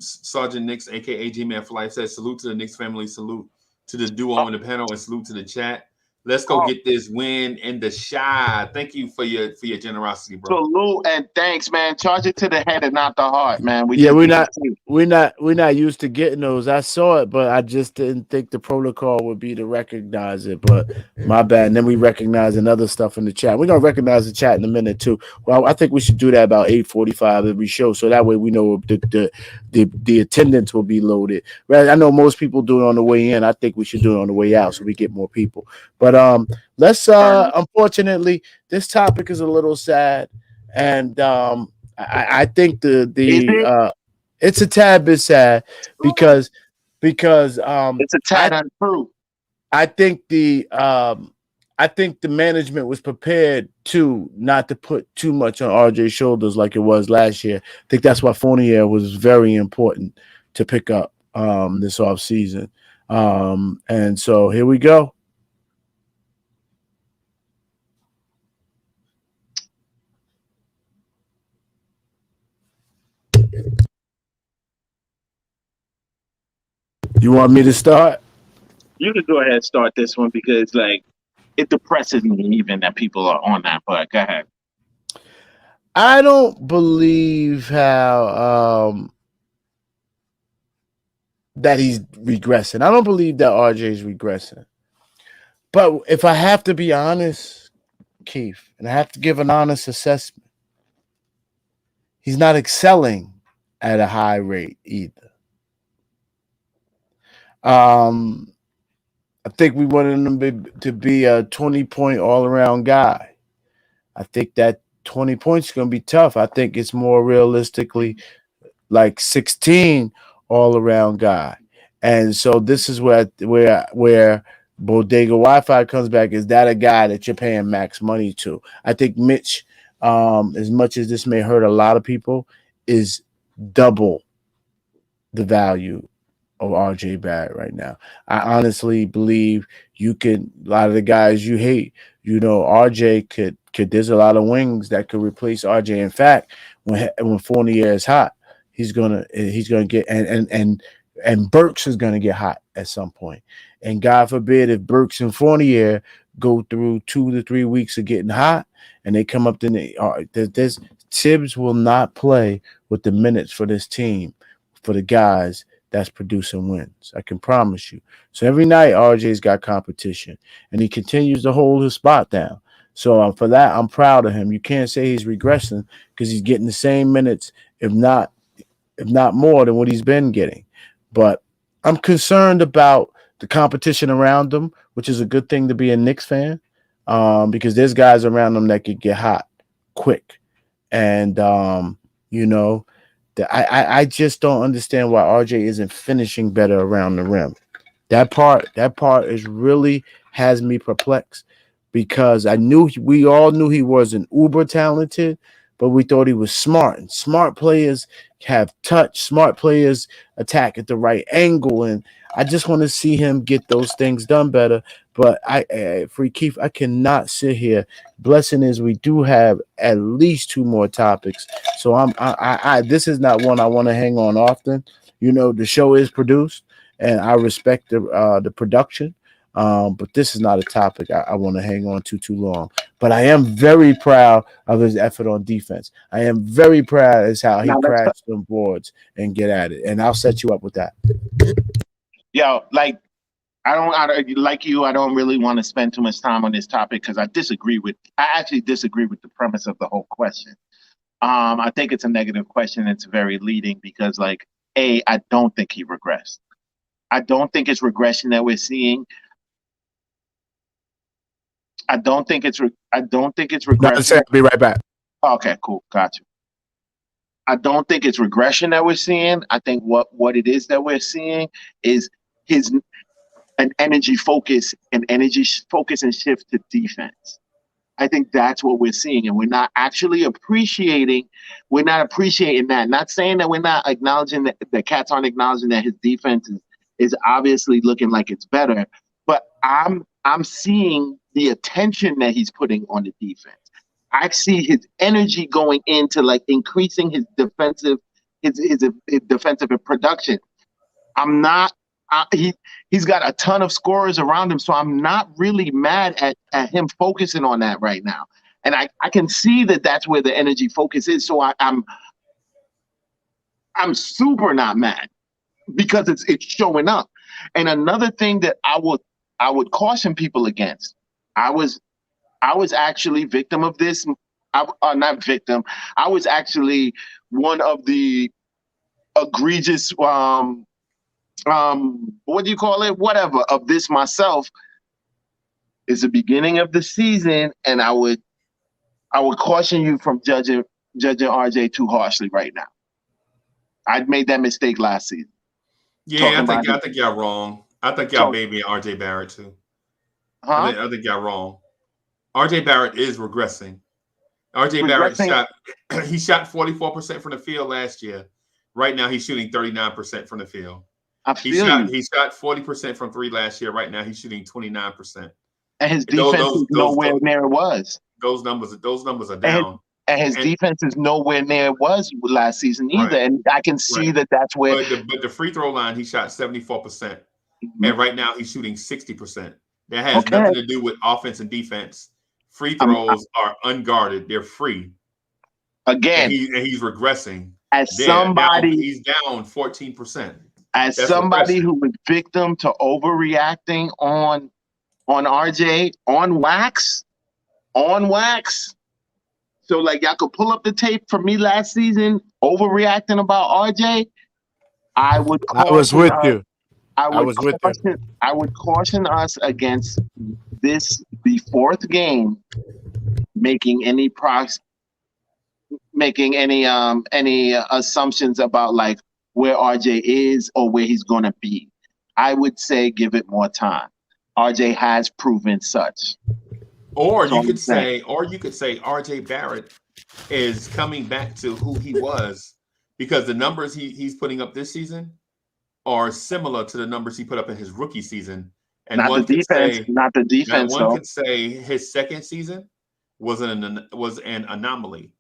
Sergeant Nix, aka G Man for Life, says salute to the Knicks family, salute to the duo oh, on the panel, and salute to the chat. Let's go oh. get this win in the shot. Thank you for your generosity, bro. Salute and thanks, man. Charge it to the head and not the heart, man. We Yeah, just we're need to not see. we're not used to getting those. I saw it, but I just didn't think the protocol would be to recognize it. But my bad. And then we recognize another stuff in the chat. We're gonna recognize the chat in a minute too. Well, I think we should do that about 8:45 every show, so that way we know the attendance will be loaded. Right? I know most people do it on the way in. I think we should do it on the way out so we get more people. But let's unfortunately this topic is a little sad, and I think Is it? it's a tad bit sad because because It's a I tad untrue. I think I think the management was prepared to not to put too much on RJ's shoulders like it was last year. I think that's why Fournier was very important to pick up this off season. And so here we go. You want me to start? You can go ahead and start this one because like it depresses me even that people are on that. But go ahead. I don't believe how that he's regressing. I don't believe that RJ is regressing. But if I have to be honest, Keith, and I have to give an honest assessment, he's not excelling at a high rate either. Um, I think we wanted him to be a 20-point all around guy. I think that 20 points is going to be tough. I think it's more realistically like 16 all around guy. And so this is where Bodega Wi-Fi comes back. Is that a guy that you're paying max money to? I think Mitch, as much as this may hurt a lot of people, is double the value of RJ Barrett right now. I honestly believe you can a lot of the guys you hate, RJ could there's a lot of wings that could replace RJ. In fact, when Fournier is hot, he's gonna get and Burks is gonna get hot at some point. And God forbid if Burks and Fournier go through 2 to 3 weeks of getting hot and they come up to this Tibbs will not play with the minutes for this team for the guys that's producing wins. I can promise you. So every night, RJ's got competition, and he continues to hold his spot down. So for that, I'm proud of him. You can't say he's regressing because he's getting the same minutes, if not more than what he's been getting. But I'm concerned about the competition around him, which is a good thing to be a Knicks fan, because there's guys around him that could get hot quick. And, you know, I just don't understand why RJ isn't finishing better around the rim. That part is really has me perplexed because we all knew he wasn't uber talented, but we thought he was smart. And smart players have touch. Smart players attack at the right angle, and I just want to see him get those things done better. But Free Keith, I cannot sit here. Blessing is we do have at least two more topics, so this is not one I want to hang on often. You know, the show is produced and I respect the production. But this is not a topic I want to hang on to too long. But I am very proud of his effort on defense. I am very proud as how he Now crashed them boards and get at it. And I'll set you up with that. like like you. I don't really want to spend too much time on this topic because I actually disagree with the premise of the whole question. I think it's a negative question. It's very leading because, like, I don't think he regressed. I don't think it's regression that we're seeing. I don't think it's regression. I'll be right back. Okay, cool, gotcha. I don't think it's regression that we're seeing. I think what it is that we're seeing is an energy focus and shift to defense. I think that's what we're seeing, and we're not actually appreciating. We're not appreciating that. Not saying that we're not acknowledging that the Cats aren't acknowledging that his defense is obviously looking like it's better, but I'm seeing the attention that he's putting on the defense. I see his energy going into like increasing his defensive production. I'm not. He's got a ton of scorers around him, so I'm not really mad at him focusing on that right now. And I can see that that's where the energy focus is. So I'm super not mad because it's showing up. And another thing that I would caution people against. I was actually victim of this. Not victim. I was actually one of the egregious what do you call it? Whatever of this myself. It's the beginning of the season, and I would caution you from judging RJ too harshly right now. I'd made that mistake last season. Yeah, I think y'all wrong. I think y'all baby RJ Barrett too. Huh? I think y'all wrong. RJ Barrett is regressing. RJ Barrett shot 44% from the field last year. Right now he's shooting 39% from the field. He shot 40% from three last year. Right now he's shooting 29%. And his defense is nowhere near it was. Those numbers are down. And his defense is nowhere near it was last season either. Right. And I can see that that's where. But the free throw line, he shot 74%. Mm-hmm. And right now he's shooting 60%. That has nothing to do with offense and defense. Free throws are unguarded. They're free. Again. And he's regressing. He's down 14%. As somebody who was victim to overreacting on RJ on wax. So like y'all could pull up the tape from me last season overreacting about RJ. I was with you. I would caution us against the fourth game making any assumptions about like where RJ is or where he's going to be. I would say give it more time. RJ has proven such. Or you could say RJ Barrett is coming back to who he was because the numbers he's putting up this season are similar to the numbers he put up in his rookie season. And not the defense. One could say his second season was an anomaly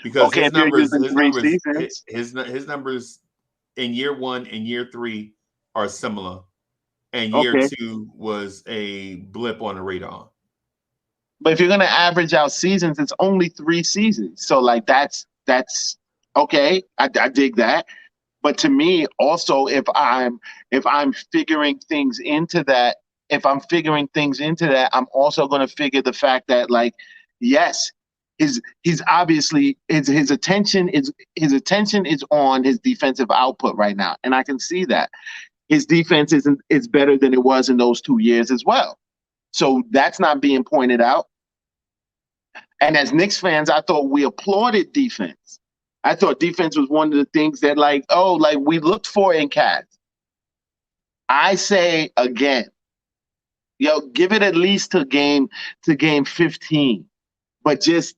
because his numbers in year one and year three are similar, and year two was a blip on the radar. But if you're gonna average out seasons, it's only 3 seasons. So like that's okay. I dig that. But to me, also, if I'm figuring things into that, I'm also going to figure the fact that, like, yes, he's obviously his attention is on his defensive output right now, and I can see that his defense is better than it was in those 2 years as well. So that's not being pointed out. And as Knicks fans, I thought we applauded defense. I thought defense was one of the things that, like, we looked for in Cats. I say again, give it at least to game 15. But just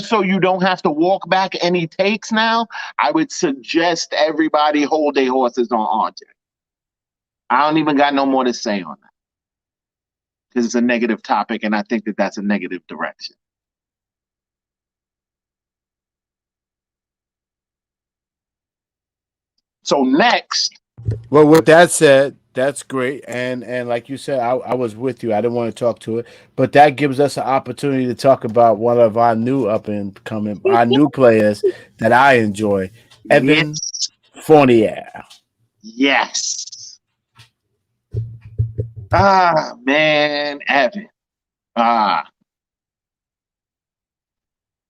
so you don't have to walk back any takes now, I would suggest everybody hold their horses on RJ. I don't even got no more to say on that, because it's a negative topic, and I think that that's a negative direction. So next. Well, with that said, that's great, and like you said, I was with you. I didn't want to talk to it, but that gives us an opportunity to talk about one of our new our new players that I enjoy, Evan Fournier. Yes. Ah, man, Evan.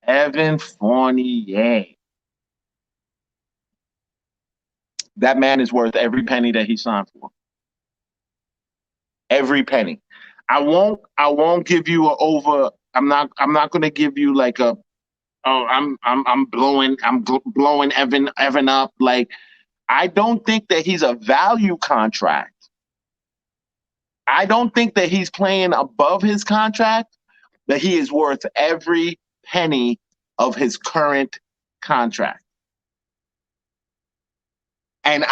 Evan Fournier. That man is worth every penny that he signed for. Every penny. I won't give you a over. I'm not going to give you like a, I'm blowing Evan up. Like, I don't think that he's a value contract. I don't think that he's playing above his contract, but he is worth every penny of his current contract. And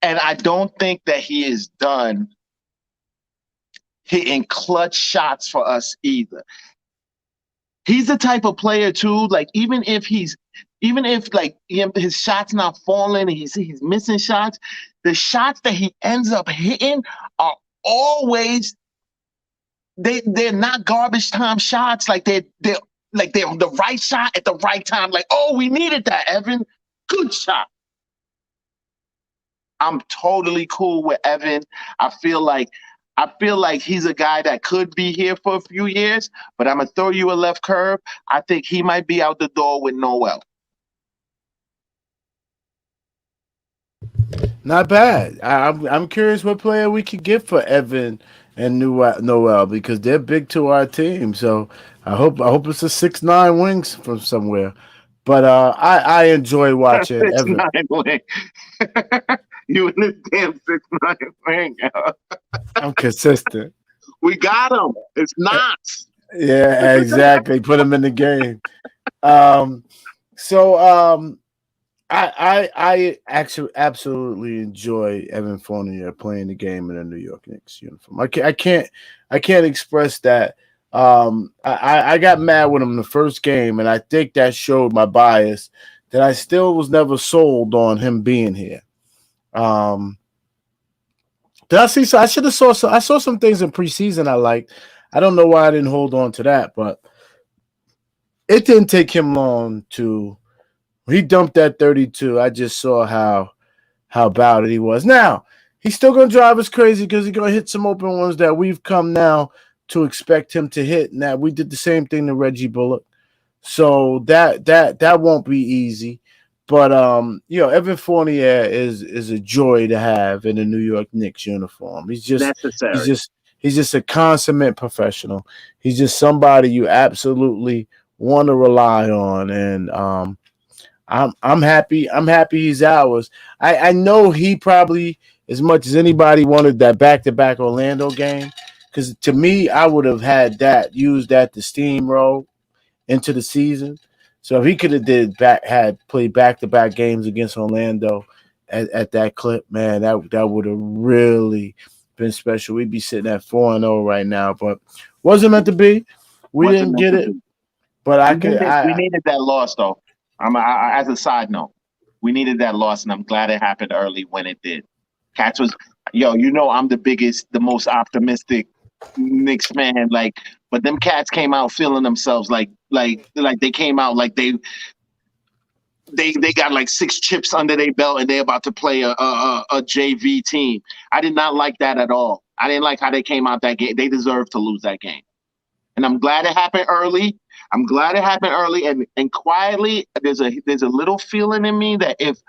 I don't think that he is done hitting clutch shots for us either. He's the type of player too, like, even if like his shots not falling and he's missing shots, the shots that he ends up hitting are always, they're not garbage time shots. Like, they're the right shot at the right time. Like, oh, we needed that, Evan. Good shot. I'm totally cool with Evan. I feel like he's a guy that could be here for a few years, but I'm gonna throw you a left curve. I think he might be out the door with Noel. Not bad. I'm curious what player we could get for Evan and Noel, because they're big to our team. So I hope it's a 6'9" wings from somewhere. But I enjoy watching 6'9" wing. You in this damn 6'9" wing. I'm consistent. We got him. It's not. Yeah, exactly. Put him in the game. I actually absolutely enjoy Evan Fournier playing the game in a New York Knicks uniform. I can't express that. I got mad with him the first game, and I think that showed my bias that I still was never sold on him being here. Did I see? So I should have saw. I saw some things in preseason I liked. I don't know why I didn't hold on to that, but it didn't take him long to. He dumped that 32. I just saw how about it he was. Now he's still gonna drive us crazy because he's gonna hit some open ones that we've come now to expect him to hit. Now we did the same thing to Reggie Bullock, so that won't be easy. But Evan Fournier is a joy to have in a New York Knicks uniform. He's just a consummate professional. He's just somebody you absolutely want to rely on, and I'm happy. I'm happy he's ours. I know he probably, as much as anybody, wanted that back-to-back Orlando game, because to me, I would have used that to steamroll into the season. So if he could have played back-to-back games against Orlando at that clip, man, that would have really been special. We'd be sitting at 4-0 right now, but wasn't meant to be. We didn't get it, but we needed that loss though. As a side note, we needed that loss, and I'm glad it happened early when it did. Cats was, I'm the most optimistic Knicks fan, but them Cats came out feeling themselves like they came out like they they got like 6 chips under their belt and they're about to play a JV team. I did not like that at all. I didn't like how they came out that game. They deserved to lose that game. And I'm glad it happened early. And quietly there's a little feeling in me that if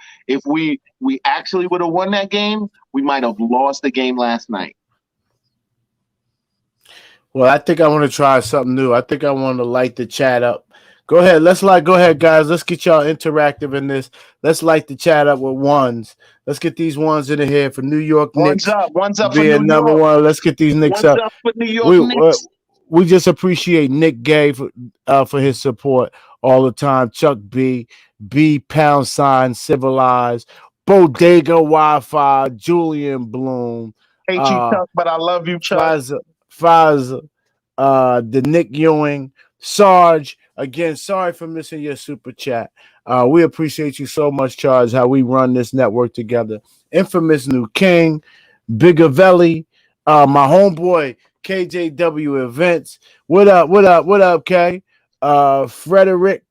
we actually would have won that game, we might have lost the game last night. Well, I think I want to try something new. I think I want to light the chat up. Go ahead. Go ahead, guys. Let's get y'all interactive in this. Let's light the chat up with ones. Let's get these ones in here for New York Knicks. One's up for New number York. One. Let's get these Knicks one's up for New York Knicks. We just appreciate Nick Gay for his support all the time. Chuck B, #, Civilized, Bodega Wi-Fi, Julian Bloom. Hate you, Chuck, but I love you, Chuck. Faza, the Nick Ewing, Sarge. Again, sorry for missing your super chat. We appreciate you so much, Charles, how we run this network together. Infamous New King, Bigavelli, my homeboy, KJW Events. What up, K? Frederick,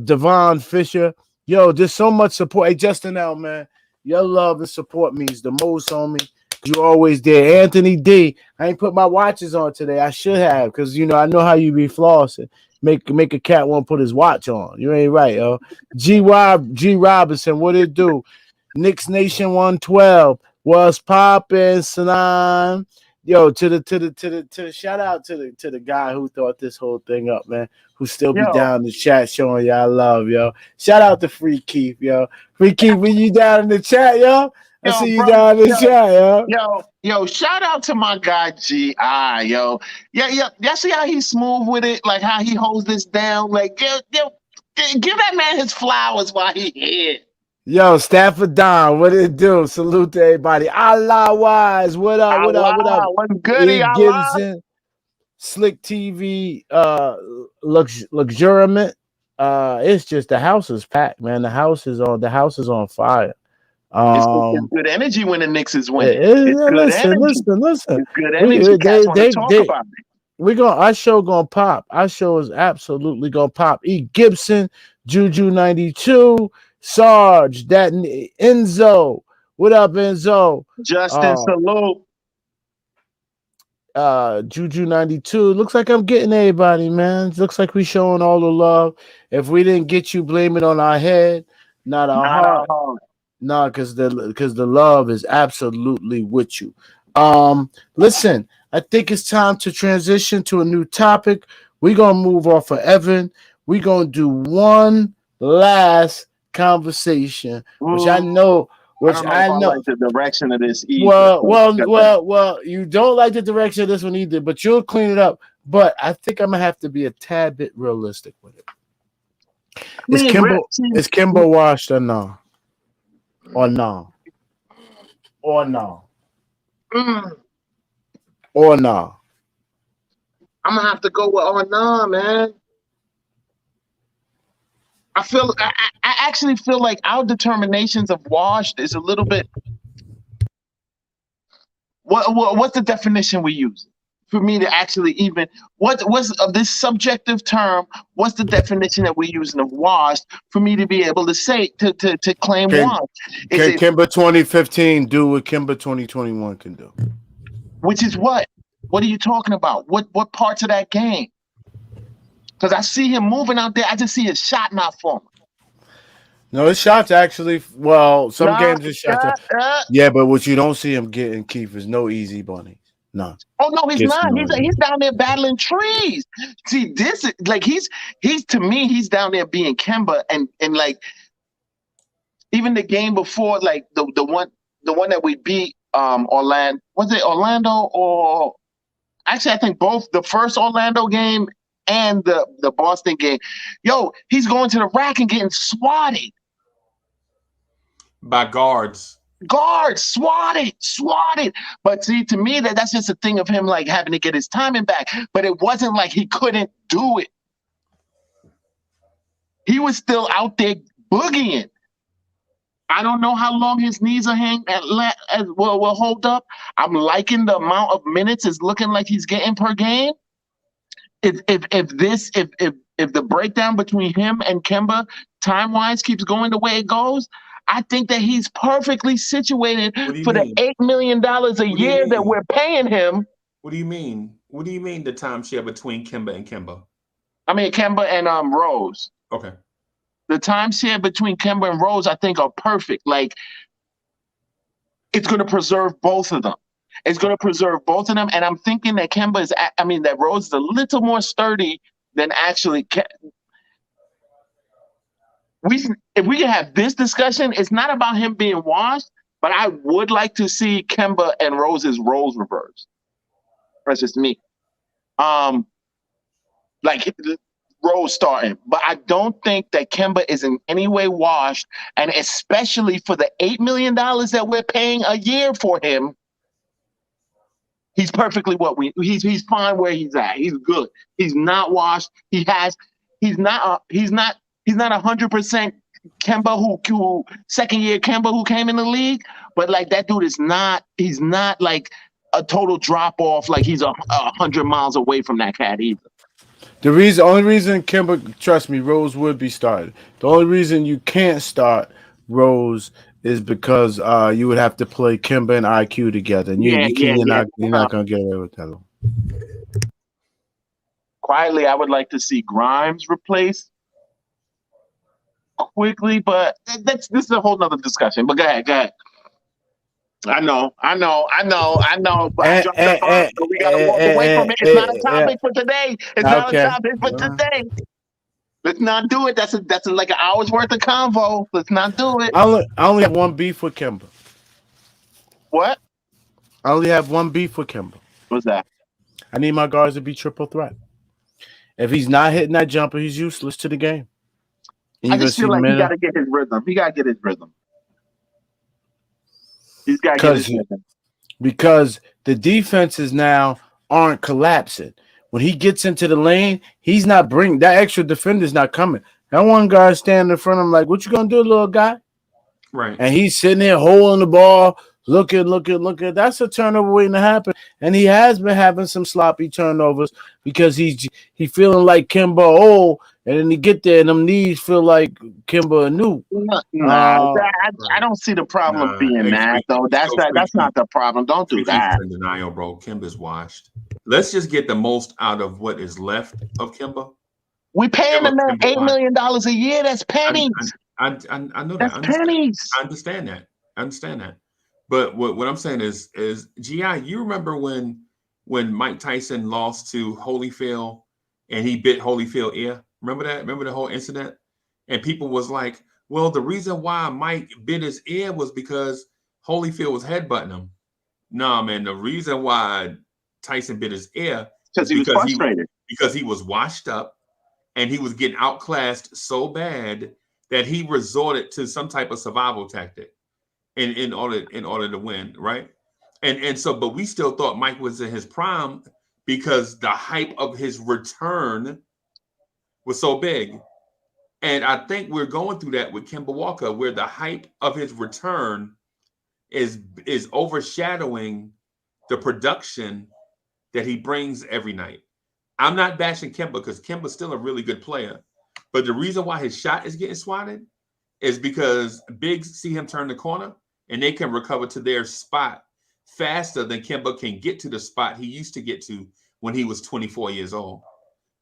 Devon Fisher. Yo, there's so much support. Hey, Justin L, man, your love and support means the most, homie. You always there. Anthony D. I ain't put my watches on today. I should have, because I know how you be flossing. Make a cat want to put his watch on. You ain't right, yo. G Robinson, what it do? Knicks Nation 112. What's poppin', Salam? Yo, to the shout out to the guy who thought this whole thing up, man. Who still be down in the chat showing y'all love, yo. Shout out to Free Keith, yo. Free Keith, when you down in the chat, yo. I see you down in the chat, yo. Shout out to my guy G.I., yo. Yeah. See how he's smooth with it, like how he holds this down. Like, give that man his flowers while he here. Yo, Stafford Don, what it do? Salute to everybody. Allah Wise, what up? What's goody, Gibson, Slick TV, Luxuriant. It's just the house is packed, man. The house is on fire. It's good energy when the Knicks is winning. Listen. It's good energy. Cats want to talk about it. Our show gonna pop. Our show is absolutely gonna pop. E. Gibson, Juju 92, Sarge, that Enzo. What up, Enzo? Justin, salute. Juju 92. Looks like I'm getting everybody, man. Looks like we showing all the love. If we didn't get you, blame it on our head, not our heart. No, because the love is absolutely with you. Listen, I think it's time to transition to a new topic. We're gonna move off of Evan. We're gonna do one last conversation, which I know. I like the direction of this. Well, you don't like the direction of this one either, but you'll clean it up. But I think I'm gonna have to be a tad bit realistic with it. Is Kemba washed or no? Or no? I'm gonna have to go with or no, man. I actually feel like our determinations of washed is a little bit. What's the definition we use for me to actually even what's of this subjective term? What's the definition that we're using of washed for me to be able to say to claim washed? Can Kemba 2015 do what Kemba 2021 can do? Which is what? What are you talking about? What parts of that game? Because I see him moving out there. I just see his shot not falling. No, his shots actually. Well, some games his shots. Yeah, but what you don't see him getting, Keith, is no easy bunnies. No. Oh no, he's not. He's down there battling trees. See, this is like he's to me, he's down there being Kemba and like even the game before, like the one that we beat Orlando. Was it Orlando or actually I think both the first Orlando game and the Boston game. Yo, he's going to the rack and getting swatted. By guards. Swatted. But see, to me, that's just a thing of him like having to get his timing back. But it wasn't like he couldn't do it. He was still out there boogieing. I don't know how long his knees are will hold up. I'm liking the amount of minutes it's looking like he's getting per game. if the breakdown between him and Kemba time-wise keeps going the way it goes, I think that he's perfectly situated for the $8 million a year that we're paying him. What do you mean? What do you mean the timeshare between Kemba and Kemba? I mean Kemba and Rose. Okay. The timeshare between Kemba and Rose, I think, are perfect. Like, it's going to preserve both of them. It's going to preserve both of them, and I'm thinking that that Rose is a little more sturdy than actually. If we can have this discussion, it's not about him being washed, but I would like to see Kemba and Rose's roles reversed. That's just me. Like Rose starting, but I don't think that Kemba is in any way washed, and especially for the $8 million that we're paying a year for him. He's perfectly he's fine where he's at. He's good. He's not washed. He's not 100% Kemba who second year Kemba who came in the league, but like that dude he's not like a total drop off, like he's 100 miles away from that cat either. Only reason Kemba, trust me, Rose would be started. The only reason you can't start Rose is because you would have to play Kemba and IQ together, and you're not gonna get away with that. Quietly, I would like to see Grimes replaced quickly, but this is a whole nother discussion. But go ahead. I know. But we gotta walk away from it. It's not a topic for today. It's not a topic for today. Let's not do it. That's like an hour's worth of convo. Let's not do it. I only have one beef with Kemba. What? I only have one beef with Kemba. What's that? I need my guards to be triple threat. If he's not hitting that jumper, he's useless to the game. I just feel like he got to get his rhythm. He's got to get his rhythm. Because the defenses now aren't collapsing. When he gets into the lane, he's not bringing that extra defender's not coming. That one guy standing in front of him like, what you gonna do, little guy? Right. And he's sitting there holding the ball, looking. That's a turnover waiting to happen. And he has been having some sloppy turnovers because he feeling like Kemba old, and then he get there and them knees feel like Kemba new. I don't see the problem being that though. That's not the problem. Don't do that. In denial, bro. Kemba's washed. Let's just get the most out of what is left of Kemba. We paying the man $8 million a year. That's pennies. I know that. That's pennies. I understand that. But what I'm saying is G.I., you remember when Mike Tyson lost to Holyfield and he bit Holyfield ear? Remember that? Remember the whole incident? And people was like, well, the reason why Mike bit his ear was because Holyfield was headbutting him. No, man, the reason why Tyson bit his ear because he was frustrated. Because he was washed up and he was getting outclassed so bad that he resorted to some type of survival tactic in order to win, right? And so, but we still thought Mike was in his prime because the hype of his return was so big. And I think we're going through that with Kemba Walker, where the hype of his return is overshadowing the production that he brings every night. I'm not bashing Kemba because Kemba's still a really good player. But the reason why his shot is getting swatted is because bigs see him turn the corner and they can recover to their spot faster than Kemba can get to the spot he used to get to when he was 24 years old.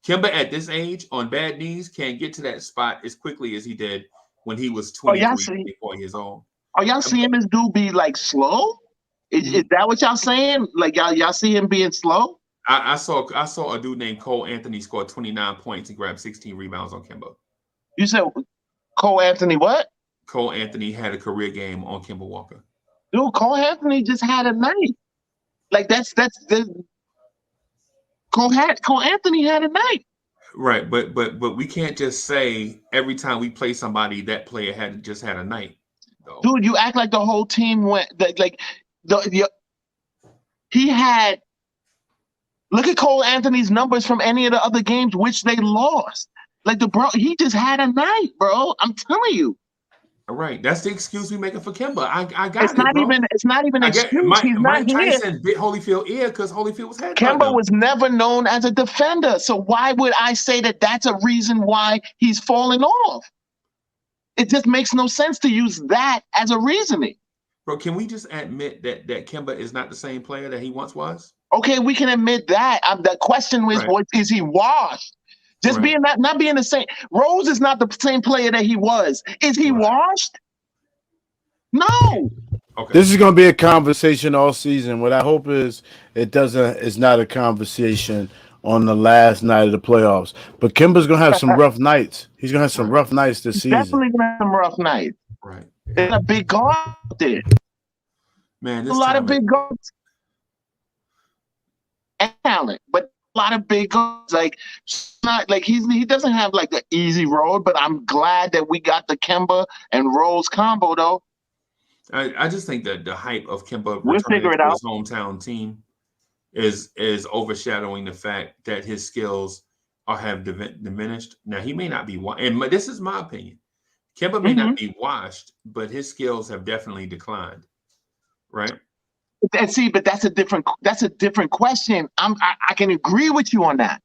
Kemba at this age on bad knees can't get to that spot as quickly as he did when he was 24 years old. Are y'all seeing this dude be like slow? Is that what y'all saying? Like y'all see him being slow? I saw a dude named Cole Anthony score 29 points and grab 16 rebounds on Kemba. You said Cole Anthony what? Cole Anthony had a career game on Kemba Walker. Dude, Cole Anthony just had a night. Like that's Cole Anthony had a night. Right, but we can't just say every time we play somebody that player had a night. Though. Dude, you act like the whole team went he had. Look at Cole Anthony's numbers from any of the other games which they lost. Like he just had a night, bro. I'm telling you. All right, that's the excuse we making for Kemba. I got It's it, not bro. even. It's not even an I get excuse. He's not Mike here. Tyson bit Holyfield ear because Holyfield was headbutting Kemba him. was never known as a defender. So why would I say that that's a reason why he's falling off? It just makes no sense to use that as a reasoning. Bro, can we just admit that Kemba is not the same player that he once was? Okay, we can admit that. The question is, Right. is he washed? Just Right. being not being the same. Rose is not the same player that he was. Is he washed? No. Okay. This is going to be a conversation all season. What I hope is it's not a conversation on the last night of the playoffs. But Kemba's going to have some rough nights. He's going to have some rough nights this season. Definitely going to have some rough nights. Right. There's a big guard there. Man, a lot of big guards and talent, but a lot of big guards. Like, not like he doesn't have like the easy road. But I'm glad that we got the Kemba and Rose combo though. I just think that the hype of Kemba We'll returning figure it to out. his hometown team is overshadowing the fact that his skills have diminished. Now he may not be, and this is my opinion. Kemba may not be washed, but his skills have definitely declined. Right. And see, but that's a different question. I can agree with you on that.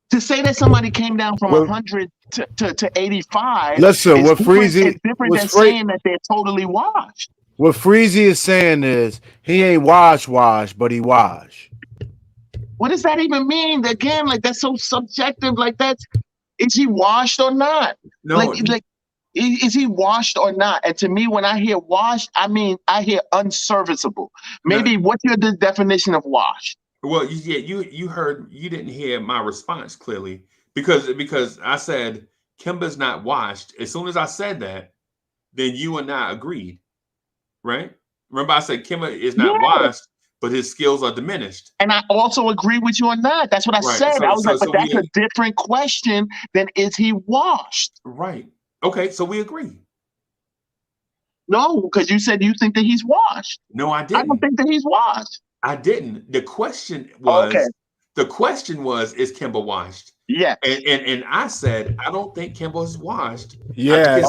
To say that somebody came down from 100 to 85. Listen, what Freezy is different than saying that they're totally washed. What Freezy is saying is he ain't washed, but he washed. What does that even mean? Again, like that's so subjective. Like is he washed or not? No, like is he washed or not? And to me, when I hear washed, I mean I hear unserviceable. Maybe what's your definition of washed? Well, you heard, you didn't hear my response clearly because I said Kemba's not washed. As soon as I said that, then you and I agreed, right? Remember I said Kemba is not washed, but his skills are diminished. And I also agree with you on that. That's what I said. I was but that's a different question than is he washed? Right. Okay, so we agree. No, because you said you think that he's washed. No, I didn't. I don't think that he's washed. I didn't. The question was, is Kemba washed? Yeah. And I said, I don't think Kemba's washed. Yeah,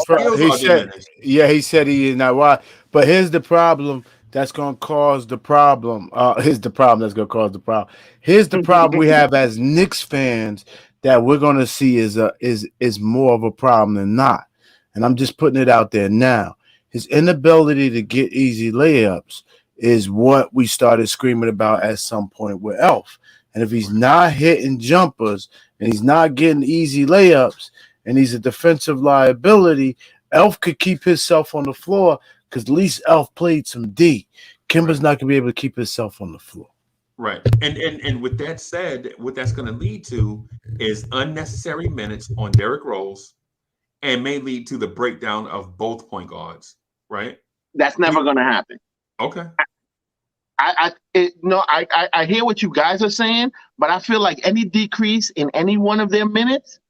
he said he is not washed. But here's the problem that's going to cause the problem. Here's the problem that's going to cause the problem. Here's the problem we have as Knicks fans that we're going to see is more of a problem than not. And I'm just putting it out there now. His inability to get easy layups is what we started screaming about at some point with Elf. And if he's not hitting jumpers and he's not getting easy layups and he's a defensive liability, Elf could keep himself on the floor because at least Elf played some D. Kemba's not going to be able to keep himself on the floor. Right. And with that said, what that's going to lead to is unnecessary minutes on Derrick Rose and may lead to the breakdown of both point guards. Right. That's never going to happen. Okay. I hear what you guys are saying, but I feel like any decrease in any one of their minutes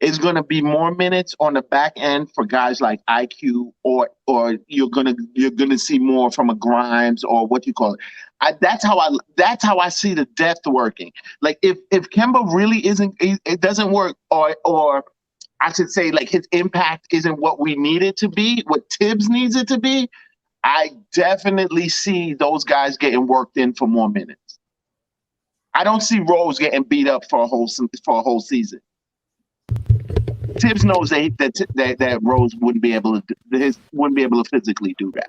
is going to be more minutes on the back end for guys like IQ, or you're gonna see more from a Grimes or what you call it. That's how I see the depth working. Like if Kemba really it doesn't work, or I should say like his impact isn't what we need it to be, what Tibbs needs it to be. I definitely see those guys getting worked in for more minutes. I don't see Rose getting beat up for a whole season. Tibbs knows that Rose wouldn't be able to physically do that.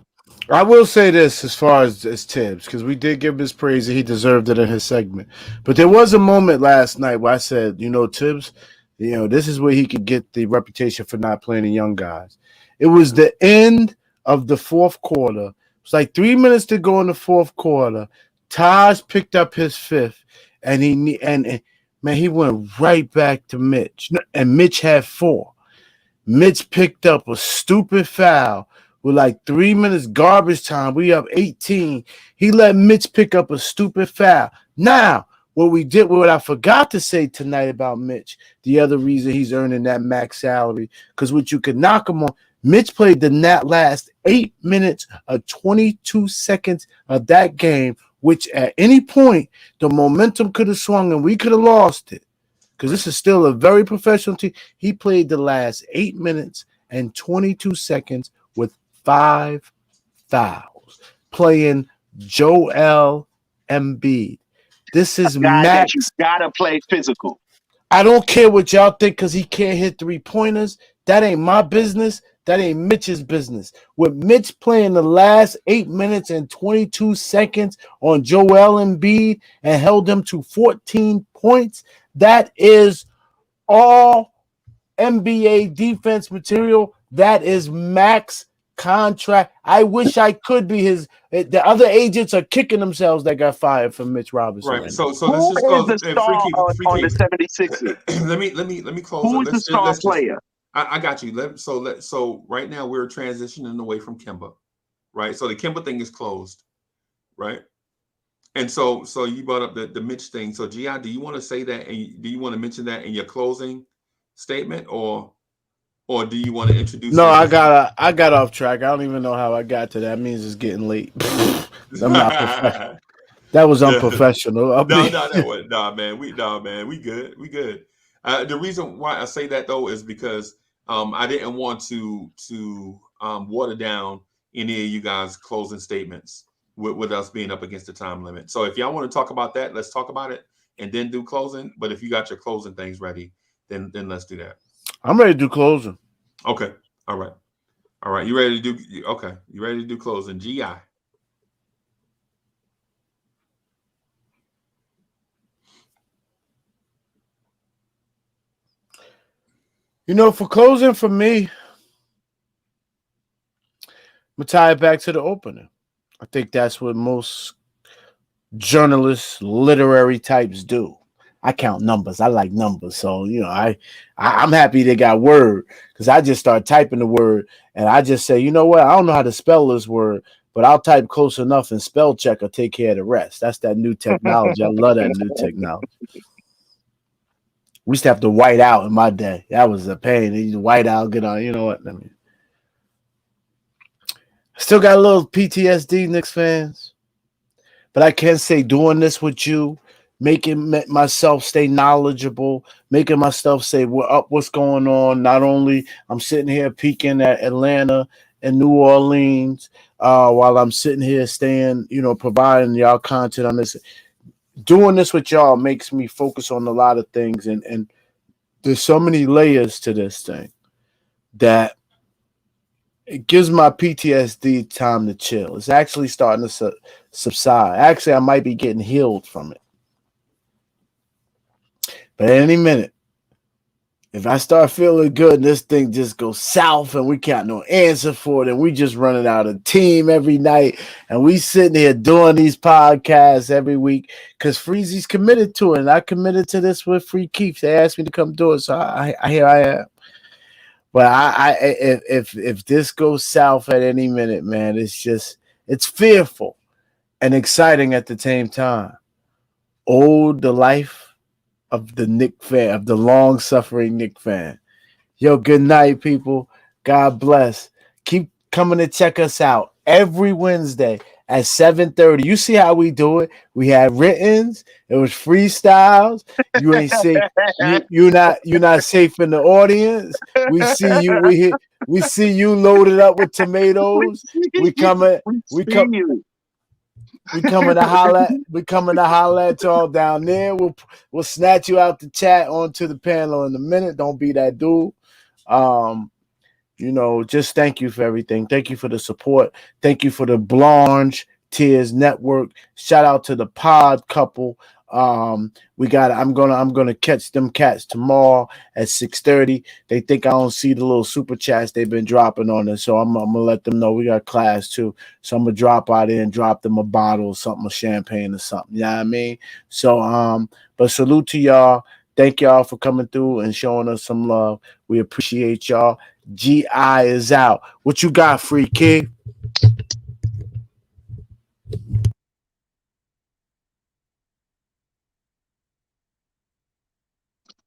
I will say this as far as Tibbs, because we did give him his praise and he deserved it in his segment. But there was a moment last night where I said, Tibbs, this is where he could get the reputation for not playing the young guys. It was the end of the fourth quarter. It was like 3 minutes to go in the fourth quarter. Taj picked up his fifth, and he went right back to Mitch. And Mitch had 4. Mitch picked up a stupid foul with like 3 minutes garbage time. We up 18. He let Mitch pick up a stupid foul. Now, what I forgot to say tonight about Mitch, the other reason he's earning that max salary, because what you could knock him on, Mitch played the last 8 minutes of 22 seconds of that game, which at any point the momentum could have swung and we could have lost it, because this is still a very professional team. He played the last 8 minutes and 22 seconds with 5 fouls, playing Joel Embiid. This is That you max. gotta play physical. I don't care what y'all think because he can't hit 3-pointers. That ain't my business. That ain't Mitch's business. With Mitch playing the last 8 minutes and 22 seconds on Joel Embiid and held him to 14 points, that is all NBA defense material. That is max contract. I wish I could be his. The other agents are kicking themselves that got fired from Mitch Robinson. Right. Right So now. let's just Who is close. the star on the 76ers? let me close Who it. is the star player? I got you. So right now we're transitioning away from Kemba, right? So the Kemba thing is closed, right? And so you brought up the Mitch thing. So Gi, do you want to say that, and do you want to mention that in your closing statement, or do you want to introduce? No, I got off track. I don't even know how I got to that. That means it's getting late. I'm not professional. That was unprofessional. No, man. We good. We good. The reason why I say that though is because I didn't want to water down any of you guys' closing statements with us being up against the time limit. So if y'all want to talk about that, let's talk about it and then do closing. But if you got your closing things ready, then let's do that. I'm ready to do closing. Okay. All right. You ready to do? Okay. You ready to do closing? Gi. You know, for closing for me, I'm gonna tie it back to the opener. I think that's what most journalists, literary types do. I count numbers. I like numbers. So, you know, I'm happy they got word because I just start typing the word and I just say, you know what? I don't know how to spell this word, but I'll type close enough and spell check or take care of the rest. That's that new technology. I love that new technology. We used to have to white out in my day. That was a pain. You used to white out, get on, you know what? I mean, still got a little PTSD, Knicks fans. But I can say doing this with you, making myself stay knowledgeable, making myself say what's going on. Not only I'm sitting here peeking at Atlanta and New Orleans while I'm sitting here staying, you know, providing y'all content on this. Doing this with y'all makes me focus on a lot of things. And there's so many layers to this thing that it gives my PTSD time to chill. It's actually starting to subside. Actually, I might be getting healed from it. But at any minute, if I start feeling good and this thing just goes south and we got no answer for it and we just running out of team every night and we sitting here doing these podcasts every week because Freezy's committed to it and I committed to this with Free Keeps. They asked me to come do it, so here I am. But if this goes south at any minute, man, it's fearful and exciting at the same time. Oh, the life of the Knick fan, of the long-suffering Knick fan. Yo, good night, people. God bless. Keep coming to check us out every Wednesday at 7:30. You see how we do it. We had writtens. It was freestyles. You ain't safe. You're not safe in the audience. We see you. We see you loaded up with tomatoes. We coming to holler. We coming to holler at y'all down there. We'll snatch you out the chat onto the panel in a minute. Don't be that dude. You know, just thank you for everything. Thank you for the support. Thank you for the Blorange Tears Network. Shout out to the pod couple. I'm gonna catch them cats tomorrow at 6:30. They think I don't see the little super chats they've been dropping on us, so I'm gonna let them know we got class too. So I'm gonna drop out there and drop them a bottle or something, of champagne or something. You know what I mean? So but salute to y'all. Thank y'all for coming through and showing us some love. We appreciate y'all. GI is out. What you got, Free Kid?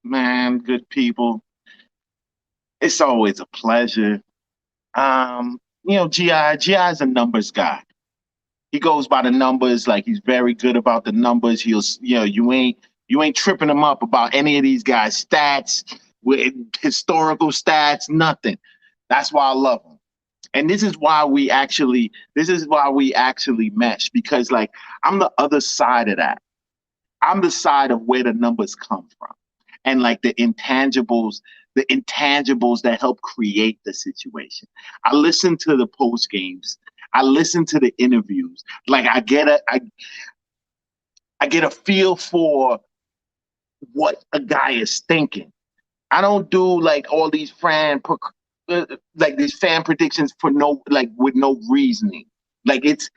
Man, good people. It's always a pleasure. You know, GI is a numbers guy. He goes by the numbers, like he's very good about the numbers. You ain't tripping him up about any of these guys' stats, with historical stats, nothing. That's why I love him. And this is why we actually mesh, because like I'm the other side of that. I'm the side of where the numbers come from and like the intangibles that help create the situation. I listen to the post games. I listen to the interviews. Like I get a feel for what a guy is thinking. I don't do like all these fan predictions for with no reasoning. Like it's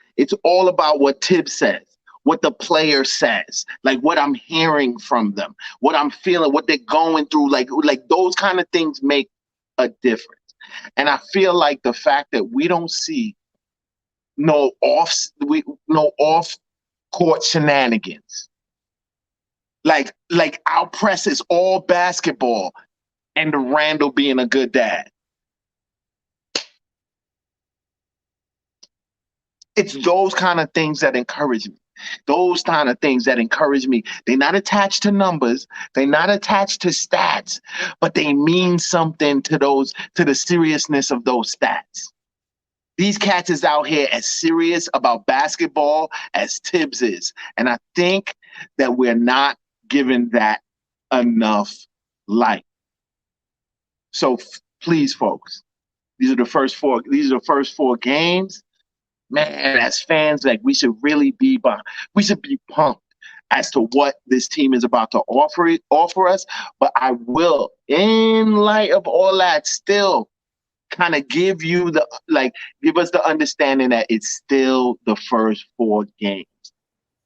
all about what Tibbs says, what the player says, like what I'm hearing from them, what I'm feeling, what they're going through, like those kind of things make a difference. And I feel like the fact that we don't see no off court shenanigans. Like our press is all basketball and the Randall being a good dad. It's those kind of things that encourage me. Those kind of things that encourage me. They're not attached to numbers. They're not attached to stats, but they mean something to the seriousness of those stats. These cats is out here as serious about basketball as Tibbs is. And I think that we're not giving that enough light. So please, folks, these are the first four games. Man, as fans, like we should be pumped as to what this team is about to offer us. But I will, in light of all that, still kind of give us the understanding that it's still the first four games.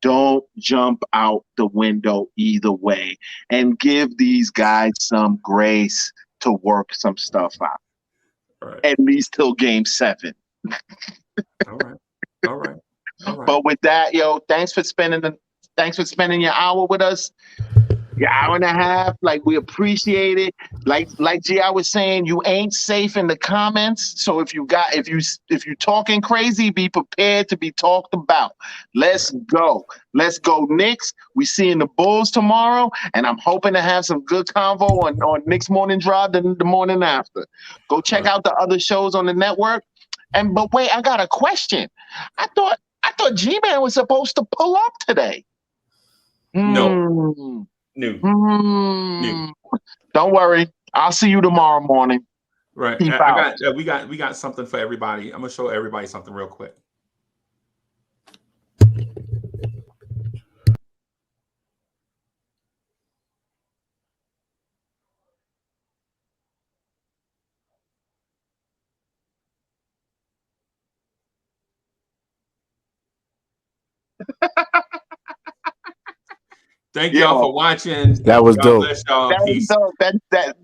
Don't jump out the window either way, and give these guys some grace to work some stuff out. Right. At least till game 7. All right. But with that, yo, thanks for spending your hour with us. Your hour and a half, like we appreciate it. Like G.I. was saying, you ain't safe in the comments. So if you talking crazy, be prepared to be talked about. Let's go Knicks. We seeing the Bulls tomorrow, and I'm hoping to have some good convo on Knicks Morning Drive the morning after. Go check out the other shows on the network. But wait, I got a question. I thought G-Man was supposed to pull up today. No. Don't worry. I'll see you tomorrow morning. Right. We got something for everybody. I'm gonna show everybody something real quick. Thank y'all for watching. That was God dope. bless y'all. Peace. That